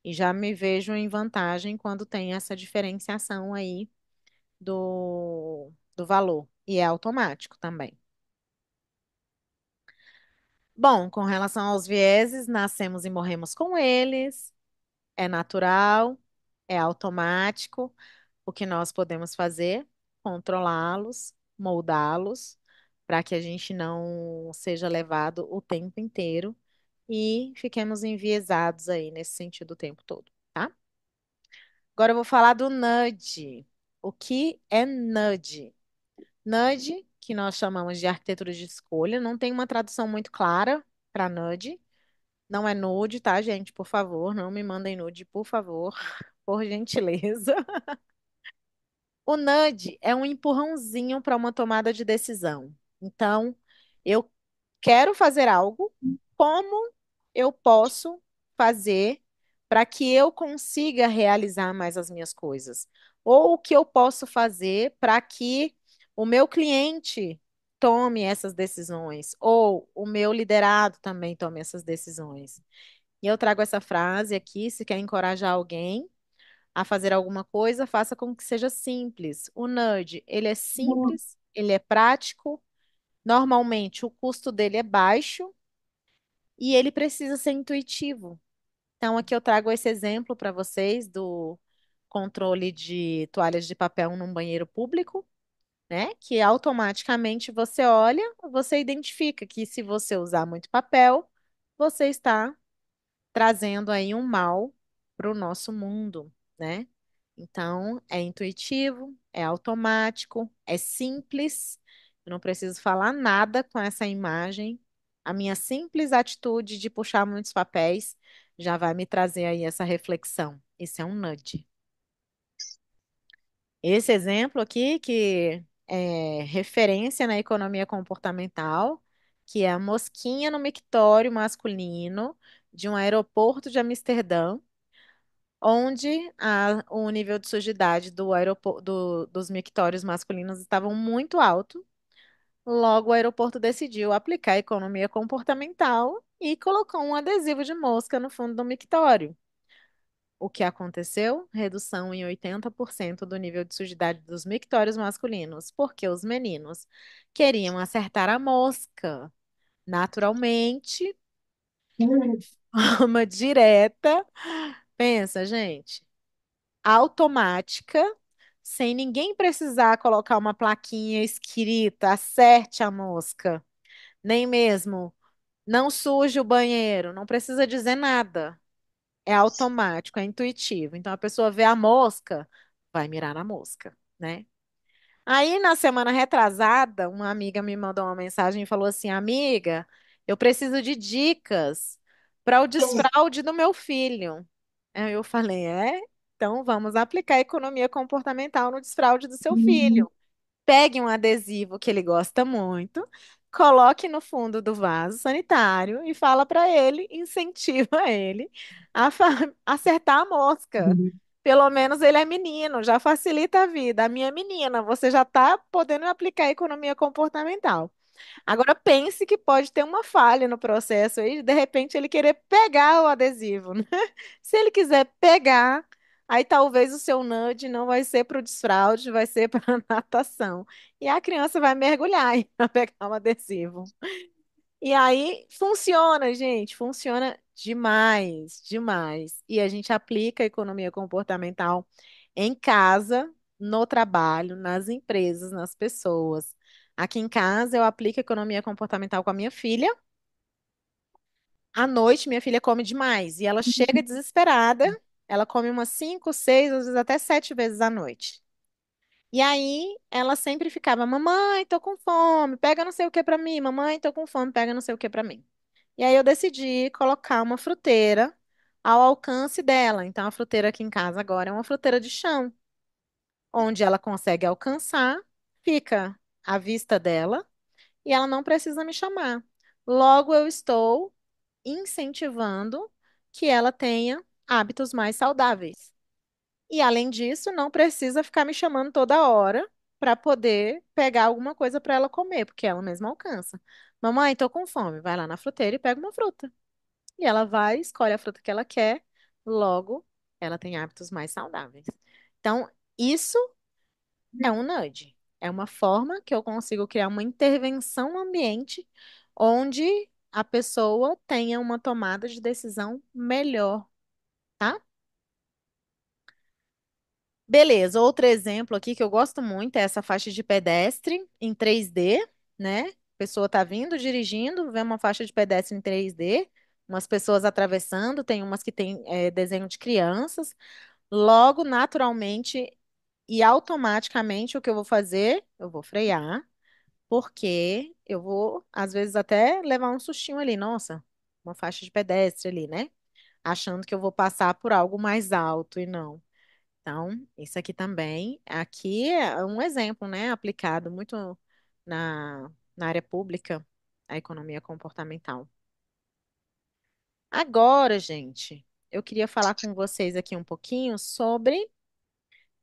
e já me vejo em vantagem quando tem essa diferenciação aí do valor. E é automático também. Bom, com relação aos vieses, nascemos e morremos com eles. É natural, é automático. O que nós podemos fazer? Controlá-los, moldá-los, para que a gente não seja levado o tempo inteiro e fiquemos enviesados aí nesse sentido o tempo todo, tá? Agora eu vou falar do nudge. O que é nudge? Nudge, que nós chamamos de arquitetura de escolha, não tem uma tradução muito clara para nudge. Não é nude, tá, gente? Por favor, não me mandem nude, por favor, por gentileza. O nudge é um empurrãozinho para uma tomada de decisão. Então, eu quero fazer algo, como eu posso fazer para que eu consiga realizar mais as minhas coisas? Ou o que eu posso fazer para que o meu cliente tome essas decisões? Ou o meu liderado também tome essas decisões? E eu trago essa frase aqui, se quer encorajar alguém a fazer alguma coisa, faça com que seja simples. O nudge, ele é simples, ele é prático, normalmente o custo dele é baixo e ele precisa ser intuitivo. Então, aqui eu trago esse exemplo para vocês do controle de toalhas de papel num banheiro público, né? Que automaticamente você olha, você identifica que se você usar muito papel, você está trazendo aí um mal para o nosso mundo, né? Então, é intuitivo, é automático, é simples. Eu não preciso falar nada com essa imagem. A minha simples atitude de puxar muitos papéis já vai me trazer aí essa reflexão. Isso é um nudge. Esse exemplo aqui, que é referência na economia comportamental, que é a mosquinha no mictório masculino de um aeroporto de Amsterdã, onde o nível de sujidade dos mictórios masculinos estavam muito alto. Logo, o aeroporto decidiu aplicar a economia comportamental e colocou um adesivo de mosca no fundo do mictório. O que aconteceu? Redução em 80% do nível de sujidade dos mictórios masculinos, porque os meninos queriam acertar a mosca. Naturalmente, uma direta. Pensa, gente, automática, sem ninguém precisar colocar uma plaquinha escrita, acerte a mosca, nem mesmo não suje o banheiro, não precisa dizer nada. É automático, é intuitivo. Então a pessoa vê a mosca, vai mirar na mosca, né? Aí, na semana retrasada, uma amiga me mandou uma mensagem e falou assim: Amiga, eu preciso de dicas para o desfraude do meu filho. Aí eu falei: É? Então vamos aplicar economia comportamental no desfraude do seu Uhum. filho. Pegue um adesivo que ele gosta muito, coloque no fundo do vaso sanitário e fala para ele, incentiva ele acertar a mosca. Pelo menos ele é menino, já facilita a vida. A minha menina, você já está podendo aplicar a economia comportamental. Agora pense que pode ter uma falha no processo aí, de repente ele querer pegar o adesivo, né? Se ele quiser pegar, aí talvez o seu nudge não vai ser para o desfraude, vai ser para natação. E a criança vai mergulhar para pegar o adesivo. E aí funciona, gente, funciona demais, demais. E a gente aplica a economia comportamental em casa, no trabalho, nas empresas, nas pessoas. Aqui em casa eu aplico economia comportamental com a minha filha. À noite, minha filha come demais e ela chega desesperada. Ela come umas 5, 6, às vezes até 7 vezes à noite. E aí, ela sempre ficava: Mamãe, tô com fome, pega não sei o que pra mim. Mamãe, tô com fome, pega não sei o que pra mim. E aí, eu decidi colocar uma fruteira ao alcance dela. Então, a fruteira aqui em casa agora é uma fruteira de chão, onde ela consegue alcançar, fica à vista dela e ela não precisa me chamar. Logo, eu estou incentivando que ela tenha hábitos mais saudáveis. E além disso, não precisa ficar me chamando toda hora para poder pegar alguma coisa para ela comer, porque ela mesma alcança. Mamãe, tô com fome. Vai lá na fruteira e pega uma fruta. E ela vai, escolhe a fruta que ela quer, logo ela tem hábitos mais saudáveis. Então, isso é um nudge. É uma forma que eu consigo criar uma intervenção no ambiente onde a pessoa tenha uma tomada de decisão melhor, tá? Beleza, outro exemplo aqui que eu gosto muito é essa faixa de pedestre em 3D, né? A pessoa tá vindo dirigindo, vê uma faixa de pedestre em 3D, umas pessoas atravessando, tem umas que tem desenho de crianças. Logo, naturalmente e automaticamente, o que eu vou fazer? Eu vou frear, porque eu vou, às vezes, até levar um sustinho ali. Nossa, uma faixa de pedestre ali, né? Achando que eu vou passar por algo mais alto e não. Então, isso aqui também, aqui é um exemplo, né, aplicado muito na área pública, a economia comportamental. Agora, gente, eu queria falar com vocês aqui um pouquinho sobre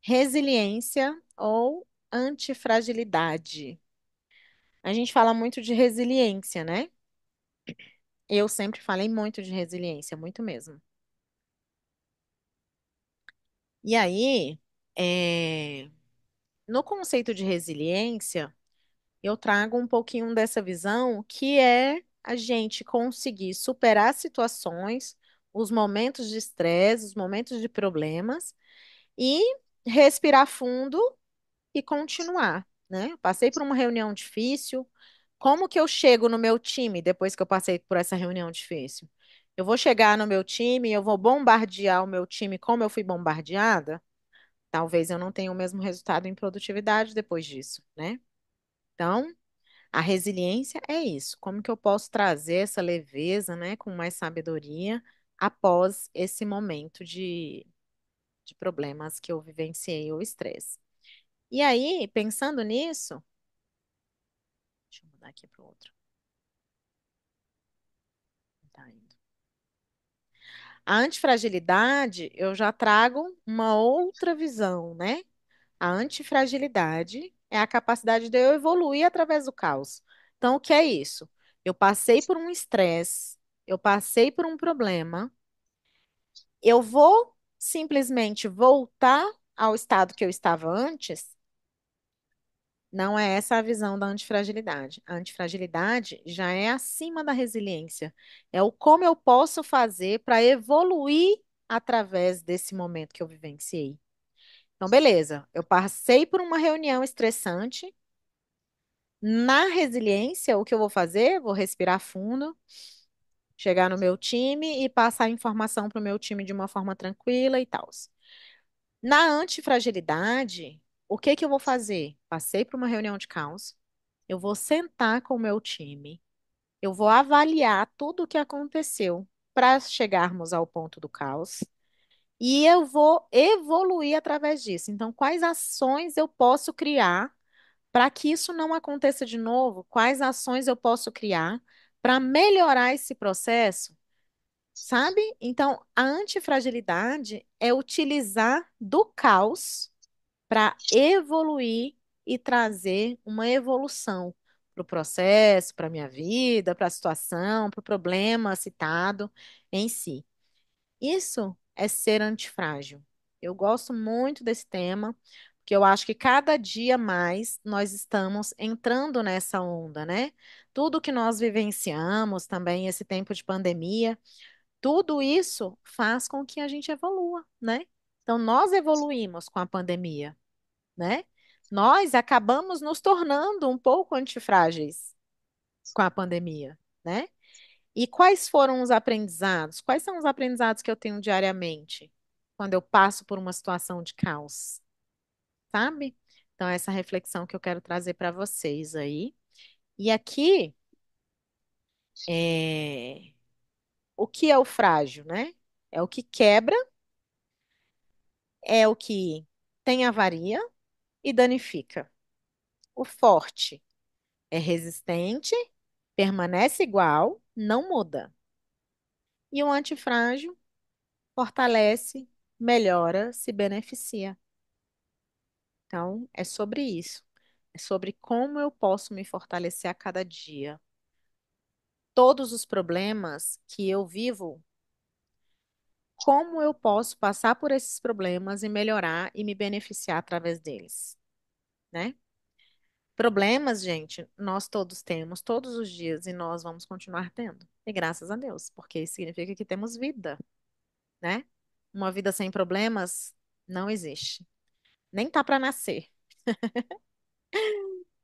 resiliência ou antifragilidade. A gente fala muito de resiliência, né? Eu sempre falei muito de resiliência, muito mesmo. E aí, no conceito de resiliência, eu trago um pouquinho dessa visão que é a gente conseguir superar situações, os momentos de estresse, os momentos de problemas e respirar fundo e continuar, né? Passei por uma reunião difícil. Como que eu chego no meu time depois que eu passei por essa reunião difícil? Eu vou chegar no meu time, eu vou bombardear o meu time como eu fui bombardeada? Talvez eu não tenha o mesmo resultado em produtividade depois disso, né? Então, a resiliência é isso. Como que eu posso trazer essa leveza, né, com mais sabedoria após esse momento de problemas que eu vivenciei, ou estresse? E aí, pensando nisso, deixa eu mudar aqui para o outro. Tá indo. A antifragilidade, eu já trago uma outra visão, né? A antifragilidade é a capacidade de eu evoluir através do caos. Então, o que é isso? Eu passei por um estresse, eu passei por um problema, eu vou simplesmente voltar ao estado que eu estava antes? Não é essa a visão da antifragilidade. A antifragilidade já é acima da resiliência. É o como eu posso fazer para evoluir através desse momento que eu vivenciei. Então, beleza, eu passei por uma reunião estressante. Na resiliência, o que eu vou fazer? Vou respirar fundo, chegar no meu time e passar a informação para o meu time de uma forma tranquila e tal. Na antifragilidade, o que que eu vou fazer? Passei por uma reunião de caos, eu vou sentar com o meu time, eu vou avaliar tudo o que aconteceu para chegarmos ao ponto do caos e eu vou evoluir através disso. Então, quais ações eu posso criar para que isso não aconteça de novo? Quais ações eu posso criar para melhorar esse processo? Sabe? Então, a antifragilidade é utilizar do caos para evoluir e trazer uma evolução para o processo, para a minha vida, para a situação, para o problema citado em si. Isso é ser antifrágil. Eu gosto muito desse tema, porque eu acho que cada dia mais nós estamos entrando nessa onda, né? Tudo que nós vivenciamos também, esse tempo de pandemia, tudo isso faz com que a gente evolua, né? Então, nós evoluímos com a pandemia, né? Nós acabamos nos tornando um pouco antifrágeis com a pandemia, né? E quais foram os aprendizados? Quais são os aprendizados que eu tenho diariamente quando eu passo por uma situação de caos, sabe? Então, essa reflexão que eu quero trazer para vocês aí. E aqui, é... o que é o frágil, né? É o que quebra, é o que tem avaria e danifica. O forte é resistente, permanece igual, não muda. E o antifrágil fortalece, melhora, se beneficia. Então, é sobre isso. É sobre como eu posso me fortalecer a cada dia. Todos os problemas que eu vivo, como eu posso passar por esses problemas e melhorar e me beneficiar através deles, né? Problemas, gente, nós todos temos todos os dias e nós vamos continuar tendo. E graças a Deus, porque isso significa que temos vida, né? Uma vida sem problemas não existe. Nem tá para nascer.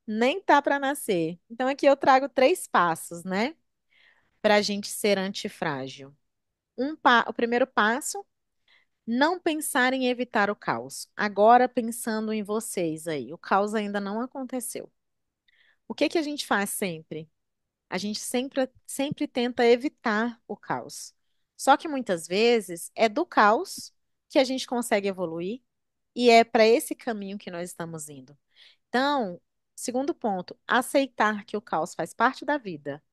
Nem tá para nascer. Então aqui eu trago três passos, né, para a gente ser antifrágil. O primeiro passo, não pensar em evitar o caos. Agora pensando em vocês aí, o caos ainda não aconteceu. O que que a gente faz sempre? A gente sempre tenta evitar o caos. Só que muitas vezes é do caos que a gente consegue evoluir e é para esse caminho que nós estamos indo. Então, segundo ponto, aceitar que o caos faz parte da vida,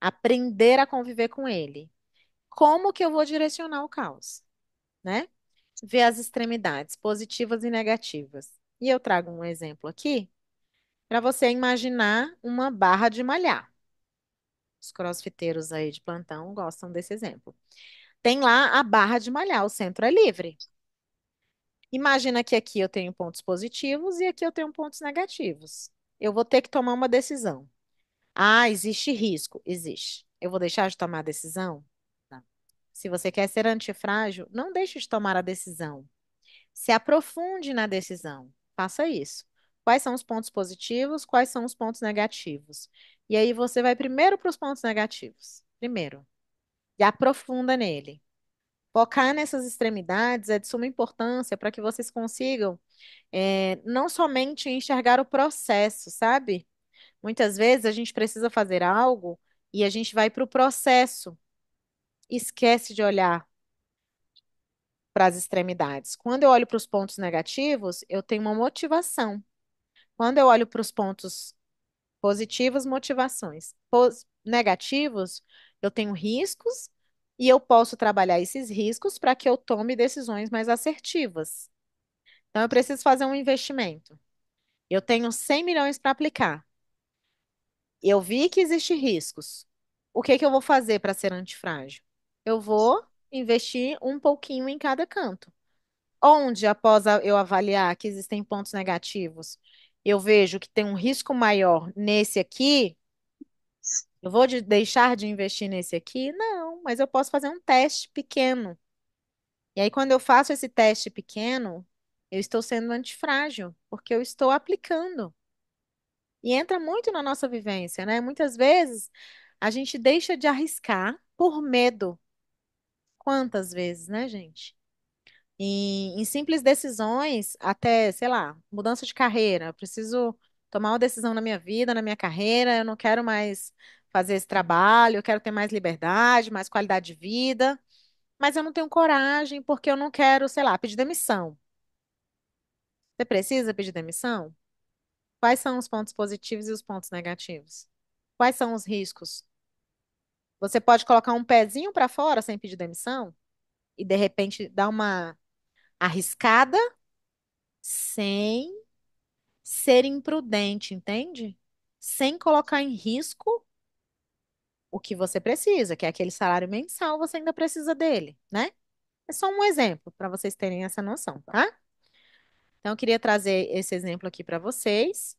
aprender a conviver com ele. Como que eu vou direcionar o caos, né? Ver as extremidades, positivas e negativas. E eu trago um exemplo aqui para você imaginar uma barra de malhar. Os crossfiteiros aí de plantão gostam desse exemplo. Tem lá a barra de malhar, o centro é livre. Imagina que aqui eu tenho pontos positivos e aqui eu tenho pontos negativos. Eu vou ter que tomar uma decisão. Ah, existe risco? Existe. Eu vou deixar de tomar a decisão? Não. Se você quer ser antifrágil, não deixe de tomar a decisão. Se aprofunde na decisão. Faça isso. Quais são os pontos positivos? Quais são os pontos negativos? E aí você vai primeiro para os pontos negativos. Primeiro. E aprofunda nele. Focar nessas extremidades é de suma importância para que vocês consigam não somente enxergar o processo, sabe? Muitas vezes a gente precisa fazer algo e a gente vai para o processo, e esquece de olhar para as extremidades. Quando eu olho para os pontos negativos, eu tenho uma motivação. Quando eu olho para os pontos positivos, motivações. Negativos, eu tenho riscos e eu posso trabalhar esses riscos para que eu tome decisões mais assertivas. Então, eu preciso fazer um investimento. Eu tenho 100 milhões para aplicar. Eu vi que existem riscos. O que que eu vou fazer para ser antifrágil? Eu vou investir um pouquinho em cada canto. Onde, após eu avaliar que existem pontos negativos, eu vejo que tem um risco maior nesse aqui, eu vou deixar de investir nesse aqui? Não, mas eu posso fazer um teste pequeno. E aí, quando eu faço esse teste pequeno, Eu estou sendo antifrágil, porque eu estou aplicando. E entra muito na nossa vivência, né? Muitas vezes a gente deixa de arriscar por medo. Quantas vezes, né, gente? Em simples decisões, até, sei lá, mudança de carreira. Eu preciso tomar uma decisão na minha vida, na minha carreira. Eu não quero mais fazer esse trabalho, eu quero ter mais liberdade, mais qualidade de vida. Mas eu não tenho coragem porque eu não quero, sei lá, pedir demissão. Você precisa pedir demissão? Quais são os pontos positivos e os pontos negativos? Quais são os riscos? Você pode colocar um pezinho para fora sem pedir demissão e de repente dar uma arriscada sem ser imprudente, entende? Sem colocar em risco o que você precisa, que é aquele salário mensal, você ainda precisa dele, né? É só um exemplo para vocês terem essa noção, tá? Então, eu queria trazer esse exemplo aqui para vocês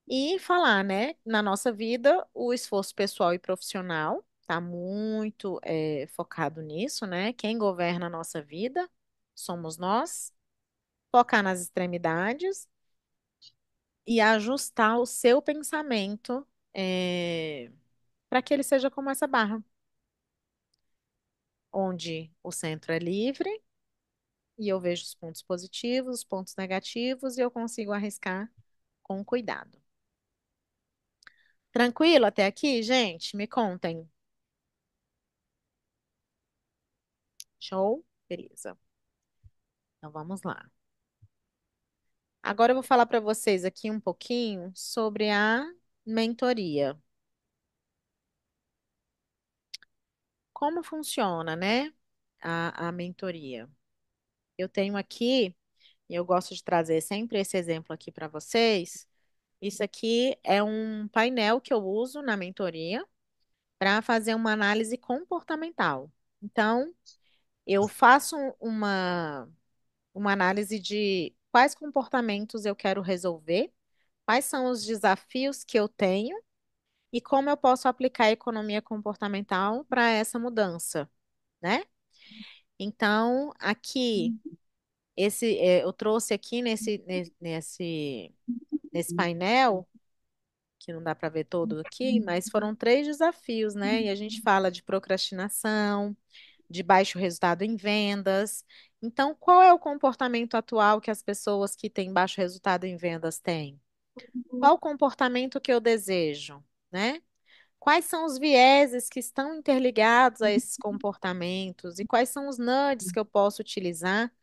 e falar, né? Na nossa vida, o esforço pessoal e profissional está muito focado nisso, né? Quem governa a nossa vida somos nós. Focar nas extremidades e ajustar o seu pensamento para que ele seja como essa barra, onde o centro é livre e eu vejo os pontos positivos, os pontos negativos e eu consigo arriscar com cuidado. Tranquilo até aqui, gente? Me contem. Show? Beleza. Então vamos lá. Agora eu vou falar para vocês aqui um pouquinho sobre a mentoria. Como funciona, né? A mentoria. Eu tenho aqui, e eu gosto de trazer sempre esse exemplo aqui para vocês. Isso aqui é um painel que eu uso na mentoria para fazer uma análise comportamental. Então, eu faço uma análise de quais comportamentos eu quero resolver, quais são os desafios que eu tenho e como eu posso aplicar a economia comportamental para essa mudança, né? Então, aqui, eu trouxe aqui nesse painel, que não dá para ver todo aqui, mas foram três desafios, né? E a gente fala de procrastinação, de baixo resultado em vendas. Então, qual é o comportamento atual que as pessoas que têm baixo resultado em vendas têm? Qual o comportamento que eu desejo, né? Quais são os vieses que estão interligados a esses comportamentos e quais são os nudges que eu posso utilizar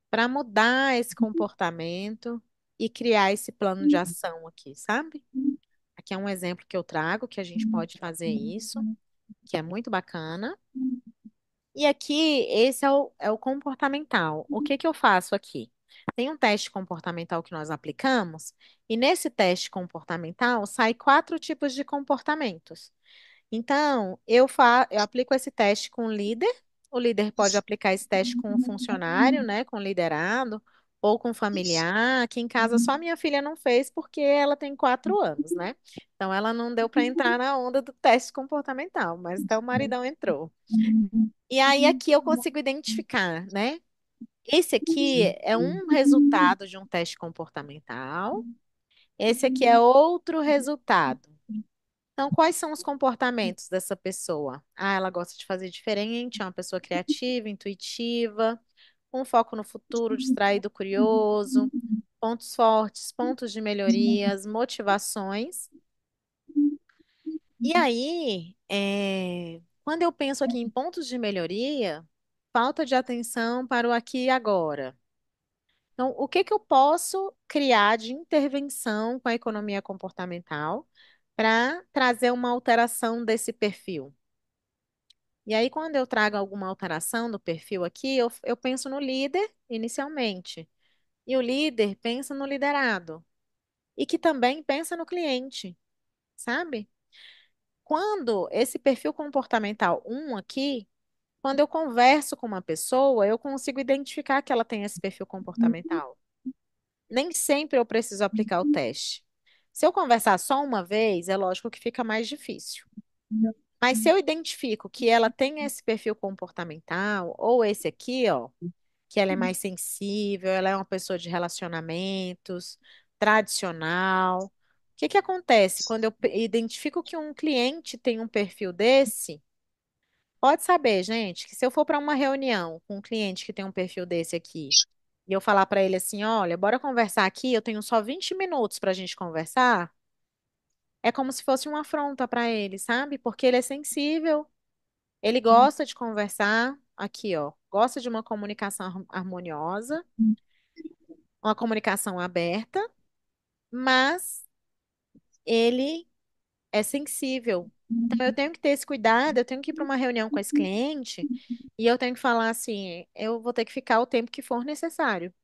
para mudar esse comportamento e criar esse plano de ação aqui, sabe? Aqui é um exemplo que eu trago que a gente pode fazer isso, que é muito bacana. E aqui, esse é o comportamental. O que que eu faço aqui? Tem um teste comportamental que nós aplicamos, e nesse teste comportamental sai quatro tipos de comportamentos. Então, eu aplico esse teste com o líder pode aplicar esse teste com o funcionário, né, com o liderado, ou com o familiar. Aqui em casa só minha filha não fez porque ela tem 4 anos, né? Então, ela não deu para entrar na onda do teste comportamental, mas até o maridão entrou. E aí aqui eu consigo identificar, né? Esse aqui é um resultado de um teste comportamental, esse aqui é outro resultado. Então, quais são os comportamentos dessa pessoa? Ah, ela gosta de fazer diferente, é uma pessoa criativa, intuitiva, com foco no futuro, distraído, curioso, pontos fortes, pontos de melhorias, motivações. E aí, quando eu penso aqui em pontos de melhoria, falta de atenção para o aqui e agora. Então, o que que eu posso criar de intervenção com a economia comportamental para trazer uma alteração desse perfil? E aí, quando eu trago alguma alteração do perfil aqui, eu penso no líder inicialmente. E o líder pensa no liderado. E que também pensa no cliente, sabe? Quando esse perfil comportamental um aqui, quando eu converso com uma pessoa, eu consigo identificar que ela tem esse perfil comportamental. Nem sempre eu preciso aplicar o teste. Se eu conversar só uma vez, é lógico que fica mais difícil. Mas se eu identifico que ela tem esse perfil comportamental, ou esse aqui, ó, que ela é mais sensível, ela é uma pessoa de relacionamentos, tradicional. O que que acontece quando eu identifico que um cliente tem um perfil desse? Pode saber, gente, que se eu for para uma reunião com um cliente que tem um perfil desse aqui, e eu falar para ele assim, olha, bora conversar aqui, eu tenho só 20 minutos para a gente conversar, é como se fosse uma afronta para ele, sabe? Porque ele é sensível, ele gosta de conversar, aqui, ó, gosta de uma comunicação harmoniosa, uma comunicação aberta, mas ele é sensível. Então, eu tenho que ter esse cuidado, eu tenho que ir para uma reunião com esse cliente e eu tenho que falar assim, eu vou ter que ficar o tempo que for necessário.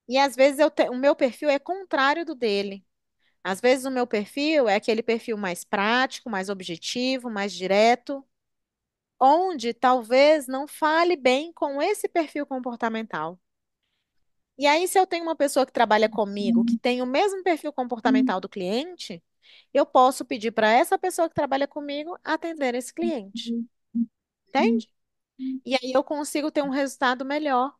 E às vezes o meu perfil é contrário do dele. Às vezes o meu perfil é aquele perfil mais prático, mais objetivo, mais direto, onde talvez não fale bem com esse perfil comportamental. E aí, se eu tenho uma pessoa que trabalha comigo, que tem o mesmo perfil comportamental do cliente, eu posso pedir para essa pessoa que trabalha comigo atender esse cliente. Entende? E aí eu consigo ter um resultado melhor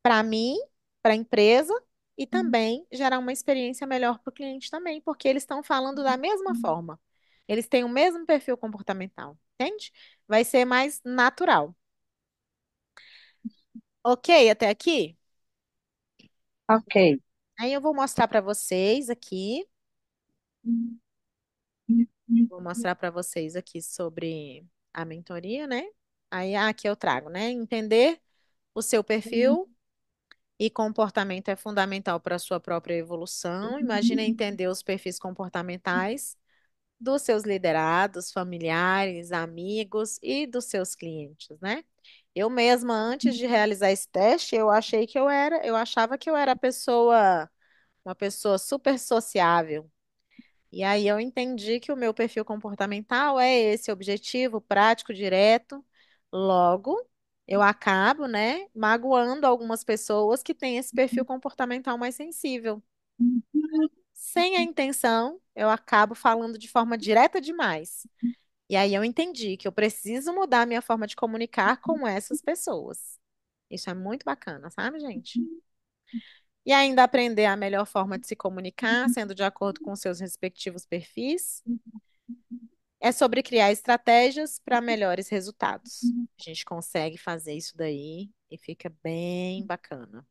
para mim, para a empresa e também gerar uma experiência melhor para o cliente também, porque eles estão falando da mesma forma. Eles têm o mesmo perfil comportamental, entende? Vai ser mais natural. Ok, até aqui? Ok. Aí eu vou mostrar para vocês aqui. Vou mostrar para vocês aqui sobre a mentoria, né? Aí aqui eu trago, né? Entender o seu perfil e comportamento é fundamental para a sua própria evolução. Imagina entender os perfis comportamentais dos seus liderados, familiares, amigos e dos seus clientes, né? Eu mesma, antes de realizar esse teste, eu achava que eu era uma pessoa super sociável. E aí eu entendi que o meu perfil comportamental é esse objetivo, prático, direto. Logo, eu acabo, né, magoando algumas pessoas que têm esse perfil comportamental mais sensível. Sem a intenção, eu acabo falando de forma direta demais. E aí eu entendi que eu preciso mudar a minha forma de comunicar com essas pessoas. Isso é muito bacana, sabe, gente? E ainda aprender a melhor forma de se comunicar, sendo de acordo com seus respectivos perfis. É sobre criar estratégias para melhores resultados. A gente consegue fazer isso daí e fica bem bacana.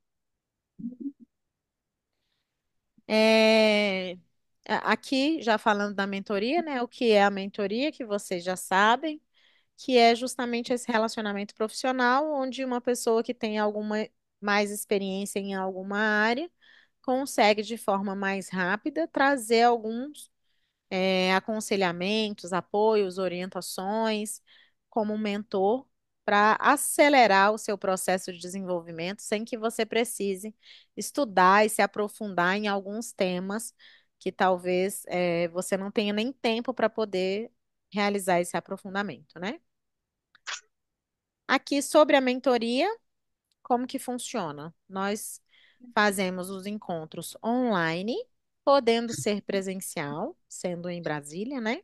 É, aqui, já falando da mentoria, né? O que é a mentoria, que vocês já sabem, que é justamente esse relacionamento profissional, onde uma pessoa que tem alguma mais experiência em alguma área consegue, de forma mais rápida, trazer alguns aconselhamentos, apoios, orientações, como um mentor, para acelerar o seu processo de desenvolvimento, sem que você precise estudar e se aprofundar em alguns temas que talvez você não tenha nem tempo para poder realizar esse aprofundamento, né? Aqui sobre a mentoria, como que funciona? Nós fazemos os encontros online, podendo ser presencial, sendo em Brasília, né?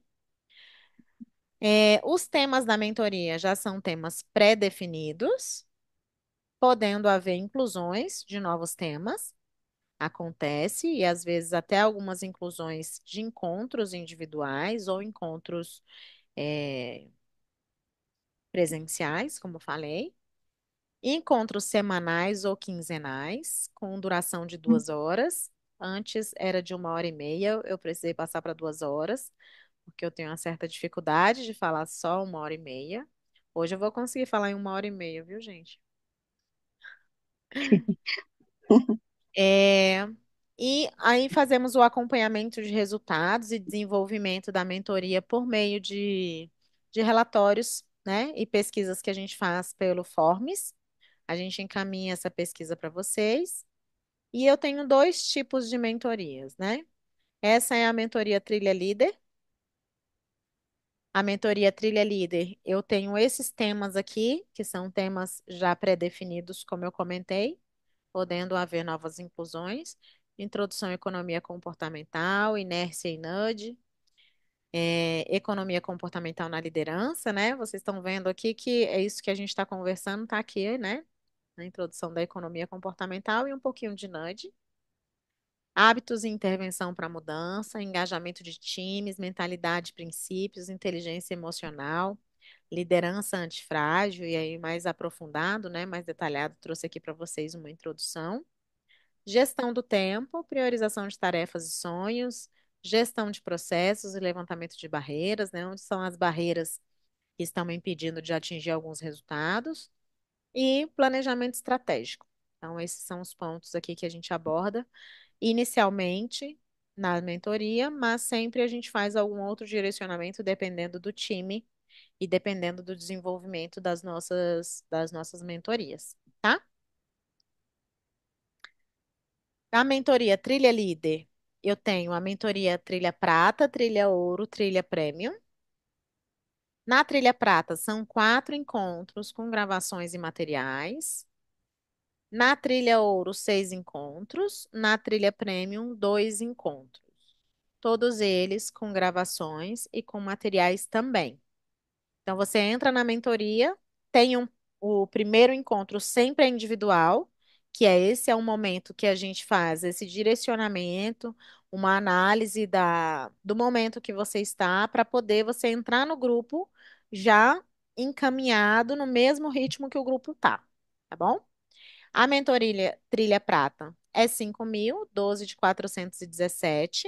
Os temas da mentoria já são temas pré-definidos, podendo haver inclusões de novos temas. Acontece, e às vezes até algumas inclusões de encontros individuais ou encontros é, presenciais, como eu falei. Encontros semanais ou quinzenais, com duração de 2 horas. Antes era de 1 hora e meia, eu precisei passar para 2 horas, porque eu tenho uma certa dificuldade de falar só 1 hora e meia. Hoje eu vou conseguir falar em 1 hora e meia, viu, gente? É, e aí fazemos o acompanhamento de resultados e desenvolvimento da mentoria por meio de relatórios, né, e pesquisas que a gente faz pelo Forms. A gente encaminha essa pesquisa para vocês. E eu tenho dois tipos de mentorias, né? Essa é a mentoria Trilha Líder. A mentoria Trilha Líder, eu tenho esses temas aqui, que são temas já pré-definidos, como eu comentei, podendo haver novas inclusões. Introdução à economia comportamental, inércia e nudge, Economia comportamental na liderança, né? Vocês estão vendo aqui que é isso que a gente está conversando, está aqui, né? Na introdução da economia comportamental e um pouquinho de nudge. Hábitos e intervenção para mudança, engajamento de times, mentalidade, princípios, inteligência emocional, liderança antifrágil, e aí mais aprofundado, né? Mais detalhado, trouxe aqui para vocês uma introdução. Gestão do tempo, priorização de tarefas e sonhos, gestão de processos e levantamento de barreiras, né? Onde são as barreiras que estão me impedindo de atingir alguns resultados, e planejamento estratégico. Então, esses são os pontos aqui que a gente aborda inicialmente na mentoria, mas sempre a gente faz algum outro direcionamento dependendo do time e dependendo do desenvolvimento das nossas mentorias, tá? A mentoria Trilha Líder, eu tenho a mentoria Trilha Prata, Trilha Ouro, Trilha Premium. Na Trilha Prata, são 4 encontros com gravações e materiais. Na Trilha Ouro, 6 encontros. Na Trilha Premium, 2 encontros. Todos eles com gravações e com materiais também. Então, você entra na mentoria, tem o primeiro encontro sempre é individual, que é esse é o momento que a gente faz esse direcionamento, uma análise do momento que você está, para poder você entrar no grupo já encaminhado no mesmo ritmo que o grupo tá bom? A mentoria Trilha Prata é 5.000, 12 de 417.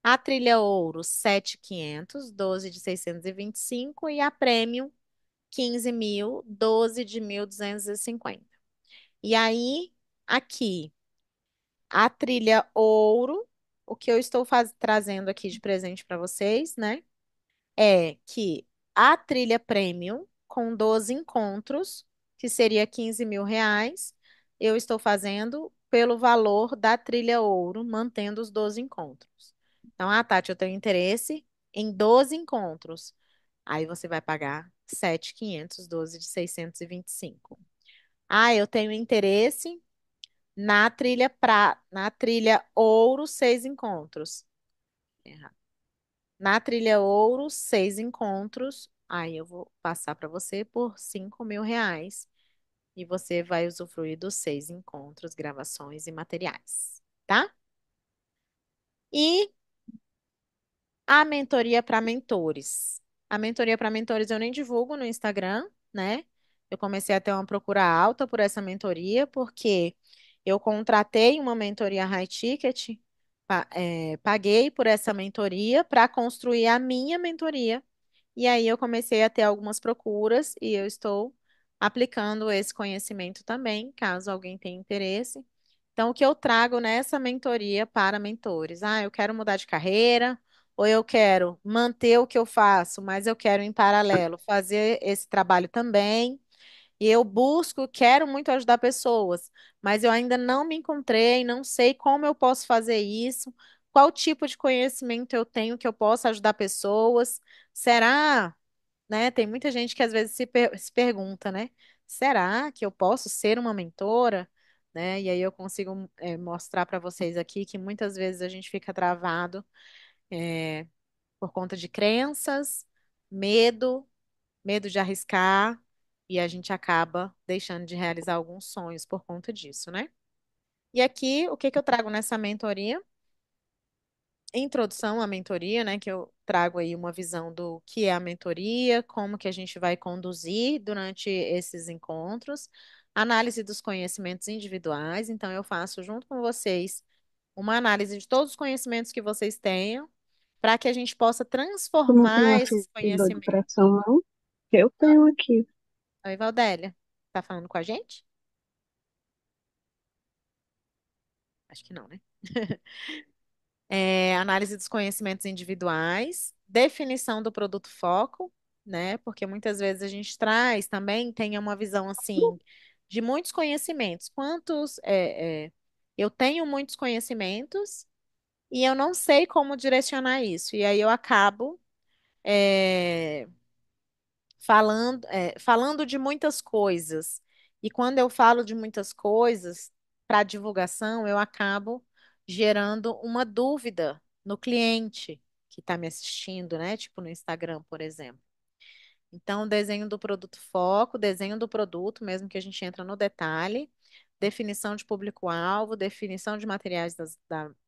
A Trilha Ouro, 7.500, 12 de 625. E a Premium, 15.000, 12 de 1.250. E aí, aqui, a Trilha Ouro, o que eu estou trazendo aqui de presente para vocês, né? É que a trilha premium, com 12 encontros, que seria R$ 15.000, eu estou fazendo pelo valor da trilha ouro, mantendo os 12 encontros. Então, Tati, eu tenho interesse em 12 encontros. Aí você vai pagar 7.500, 12 de 625. Eu tenho interesse na trilha ouro, 6 encontros. Na Trilha Ouro, 6 encontros. Aí eu vou passar para você por R$ 5.000. E você vai usufruir dos 6 encontros, gravações e materiais, tá? E a mentoria para mentores. A mentoria para mentores eu nem divulgo no Instagram, né? Eu comecei a ter uma procura alta por essa mentoria, porque eu contratei uma mentoria high ticket, paguei por essa mentoria para construir a minha mentoria. E aí eu comecei a ter algumas procuras e eu estou aplicando esse conhecimento também, caso alguém tenha interesse. Então, o que eu trago nessa mentoria para mentores? Eu quero mudar de carreira, ou eu quero manter o que eu faço, mas eu quero em paralelo fazer esse trabalho também. E eu quero muito ajudar pessoas, mas eu ainda não me encontrei, não sei como eu posso fazer isso, qual tipo de conhecimento eu tenho que eu possa ajudar pessoas. Será, né? Tem muita gente que às vezes se pergunta, né? Será que eu posso ser uma mentora? Né? E aí eu consigo mostrar para vocês aqui que muitas vezes a gente fica travado por conta de crenças, medo, medo de arriscar, e a gente acaba deixando de realizar alguns sonhos por conta disso, né? E aqui, o que que eu trago nessa mentoria? Introdução à mentoria, né? Que eu trago aí uma visão do que é a mentoria, como que a gente vai conduzir durante esses encontros, análise dos conhecimentos individuais. Então, eu faço junto com vocês uma análise de todos os conhecimentos que vocês tenham, para que a gente possa Tu não tem um transformar esses afegador de conhecimentos. pressão, não? Eu tenho aqui. Oi, Valdélia, tá falando com a gente? Acho que não, né? Análise dos conhecimentos individuais, definição do produto foco, né? Porque muitas vezes a gente traz também, tem uma visão assim de muitos conhecimentos. Eu tenho muitos conhecimentos e eu não sei como direcionar isso. E aí eu acabo é, falando de muitas coisas. E quando eu falo de muitas coisas para divulgação, eu acabo gerando uma dúvida no cliente. que está me assistindo, né? Tipo no Instagram, por exemplo. Então, desenho do produto foco, desenho do produto, mesmo que a gente entra no detalhe, definição de público-alvo, definição de materiais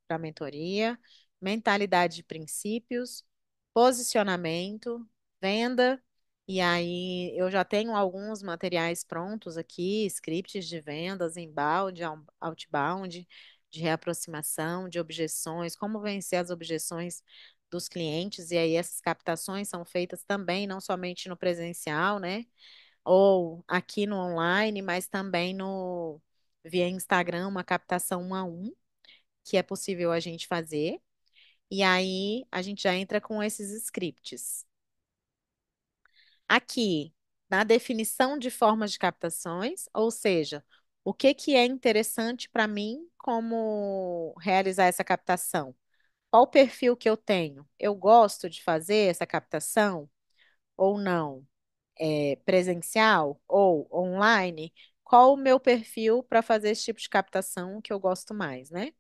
da mentoria, mentalidade de princípios, posicionamento, venda, e aí eu já tenho alguns materiais prontos aqui, scripts de vendas, inbound, outbound, de reaproximação, de objeções, como vencer as objeções dos clientes, e aí essas captações são feitas também, não somente no presencial, né? Ou aqui no online, mas também no via Instagram, uma captação 1 a 1, que é possível a gente fazer. E aí a gente já entra com esses scripts. Aqui, na definição de formas de captações, ou seja, o que que é interessante para mim como realizar essa captação? Qual o perfil que eu tenho? Eu gosto de fazer essa captação ou não? É presencial ou online? Qual o meu perfil para fazer esse tipo de captação que eu gosto mais, né?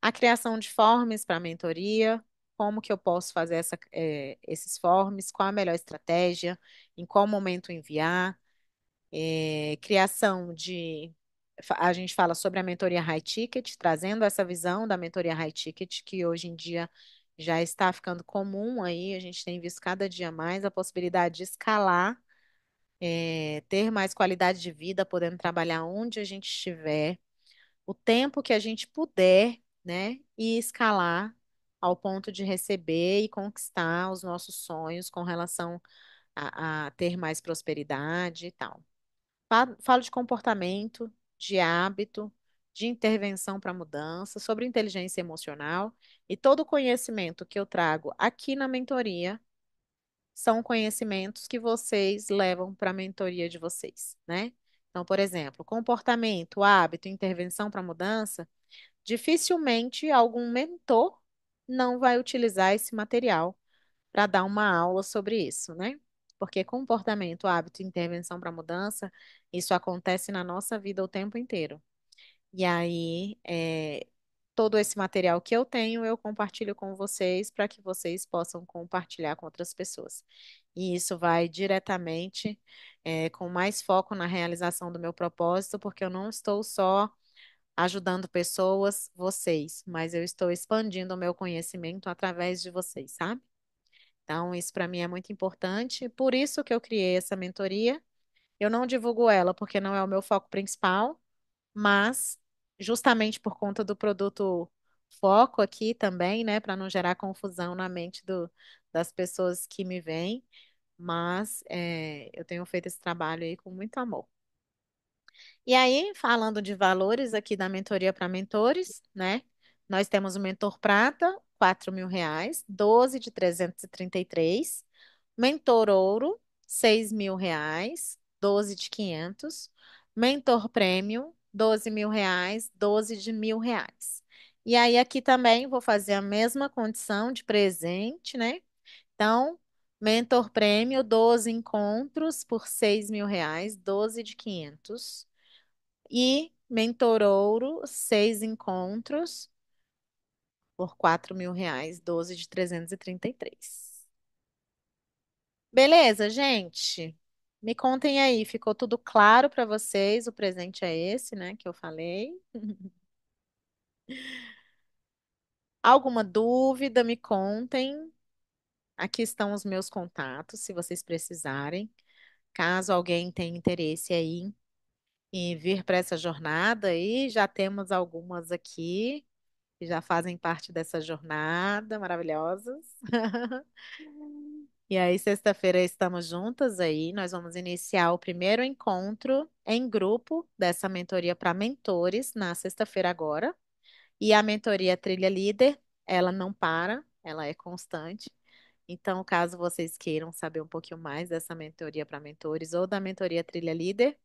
A criação de forms para mentoria, como que eu posso fazer esses forms, qual a melhor estratégia, em qual momento enviar, criação de. A gente fala sobre a mentoria high ticket, trazendo essa visão da mentoria high ticket, que hoje em dia já está ficando comum aí, a gente tem visto cada dia mais a possibilidade de escalar, ter mais qualidade de vida, podendo trabalhar onde a gente estiver, o tempo que a gente puder, né, e escalar ao ponto de receber e conquistar os nossos sonhos com relação a ter mais prosperidade e tal. Falo de comportamento, de hábito, de intervenção para mudança, sobre inteligência emocional e todo o conhecimento que eu trago aqui na mentoria são conhecimentos que vocês levam para a mentoria de vocês, né? Então, por exemplo, comportamento, hábito, intervenção para mudança, dificilmente algum mentor não vai utilizar esse material para dar uma aula sobre isso, né? Porque comportamento, hábito e intervenção para mudança, isso acontece na nossa vida o tempo inteiro. E aí, todo esse material que eu tenho, eu compartilho com vocês para que vocês possam compartilhar com outras pessoas. E isso vai diretamente, com mais foco na realização do meu propósito, porque eu não estou só ajudando pessoas, vocês, mas eu estou expandindo o meu conhecimento através de vocês, sabe? Então, isso para mim é muito importante. Por isso que eu criei essa mentoria. Eu não divulgo ela porque não é o meu foco principal, mas justamente por conta do produto foco aqui também, né, para não gerar confusão na mente das pessoas que me veem. Mas eu tenho feito esse trabalho aí com muito amor. E aí, falando de valores aqui da mentoria para mentores, né? Nós temos o mentor prata, R$ 4.000, 12 de 333. Mentor ouro, R$ 6.000, 12 de 500. Mentor prêmio, R$ 12.000, 12 de R$ 1.000. E aí, aqui também vou fazer a mesma condição de presente, né? Então, mentor prêmio, 12 encontros por R$ 6.000, 12 de 500. E mentor ouro, 6 encontros por R$ 4.000, 12 de 333. Beleza, gente? Me contem aí, ficou tudo claro para vocês? O presente é esse, né, que eu falei. Alguma dúvida, me contem. Aqui estão os meus contatos, se vocês precisarem. Caso alguém tenha interesse aí em vir para essa jornada, aí já temos algumas aqui que já fazem parte dessa jornada maravilhosas. E aí, sexta-feira estamos juntas aí. Nós vamos iniciar o primeiro encontro em grupo dessa mentoria para mentores na sexta-feira agora. E a mentoria Trilha Líder, ela não para, ela é constante. Então, caso vocês queiram saber um pouquinho mais dessa mentoria para mentores ou da mentoria Trilha Líder,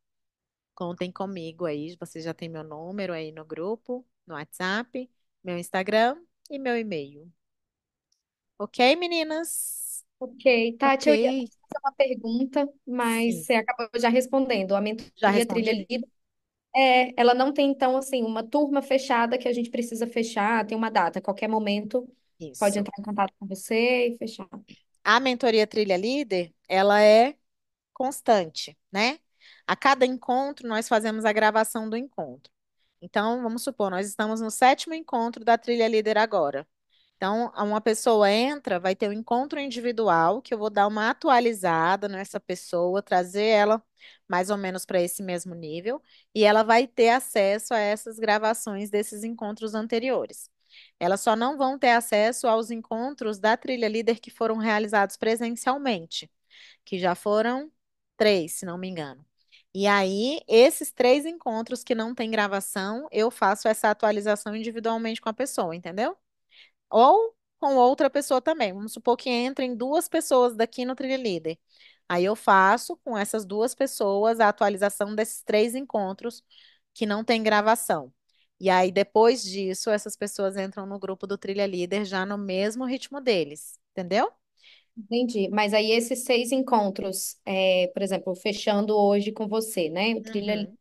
contem comigo aí. Você já tem meu número aí no grupo, no WhatsApp, meu Instagram e meu e-mail. Ok, meninas? Ok, Tati, eu ia Ok. fazer uma pergunta, mas Sim, você acabou já respondendo. A já mentoria Trilha respondi? Líder, ela não tem, então, assim, uma turma fechada que a gente precisa fechar, tem uma data, a qualquer momento pode Isso. entrar em contato com você e fechar. A mentoria Trilha Líder, ela é constante, né? A cada encontro, nós fazemos a gravação do encontro. Então, vamos supor, nós estamos no sétimo encontro da Trilha Líder agora. Então, uma pessoa entra, vai ter um encontro individual, que eu vou dar uma atualizada nessa pessoa, trazer ela mais ou menos para esse mesmo nível, e ela vai ter acesso a essas gravações desses encontros anteriores. Elas só não vão ter acesso aos encontros da Trilha Líder que foram realizados presencialmente, que já foram três, se não me engano. E aí, esses três encontros que não tem gravação, eu faço essa atualização individualmente com a pessoa, entendeu? Ou com outra pessoa também. Vamos supor que entrem duas pessoas daqui no Trilha Líder. Aí eu faço com essas duas pessoas a atualização desses três encontros que não tem gravação. E aí, depois disso, essas pessoas entram no grupo do Trilha Líder já no mesmo ritmo deles, entendeu? Entendi. Mas aí esses 6 encontros, por exemplo, fechando hoje com você, né? O Trilha Uhum,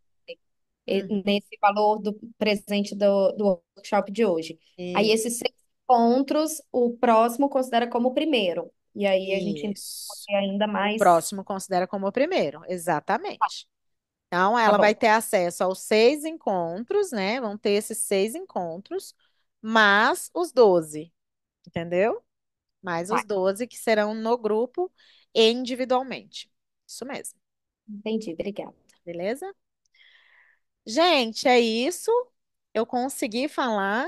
uhum. nesse valor do presente do workshop de hoje. Aí esses Isso, 6 encontros, o próximo considera como o primeiro. E aí a gente isso. tem ainda O mais. próximo considera como o primeiro, exatamente. Então, Tá ela vai bom. ter acesso aos seis encontros, né? Vão ter esses seis encontros, mais os 12, entendeu? Mais Tá, os 12 que serão no grupo e individualmente. Isso mesmo, entendi. Obrigada. beleza? Gente, é isso. Eu consegui falar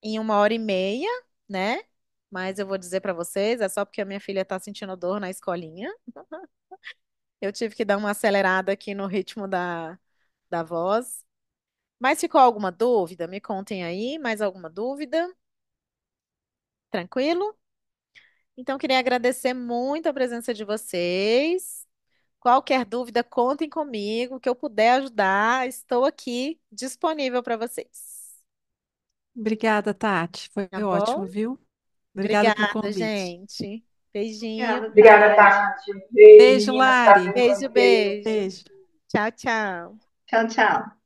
em 1 hora e meia, né? Mas eu vou dizer para vocês, é só porque a minha filha está sentindo dor na escolinha. Eu tive que dar uma acelerada aqui no ritmo da voz. Mas ficou alguma dúvida? Me contem aí, mais alguma dúvida? Tranquilo? Então, queria agradecer muito a presença de vocês. Qualquer dúvida, contem comigo, o que eu puder ajudar, estou aqui disponível para vocês. Obrigada, Tati. Foi Tá bom? ótimo, viu? Obrigada pelo Obrigada, convite. gente. Beijinho. Obrigada, Obrigada, Tati. Tati. Beijo, Beijo, meninas. Prazer Lari. em Beijo, conhecer. beijo. Beijo. Tchau, tchau. Tchau, tchau.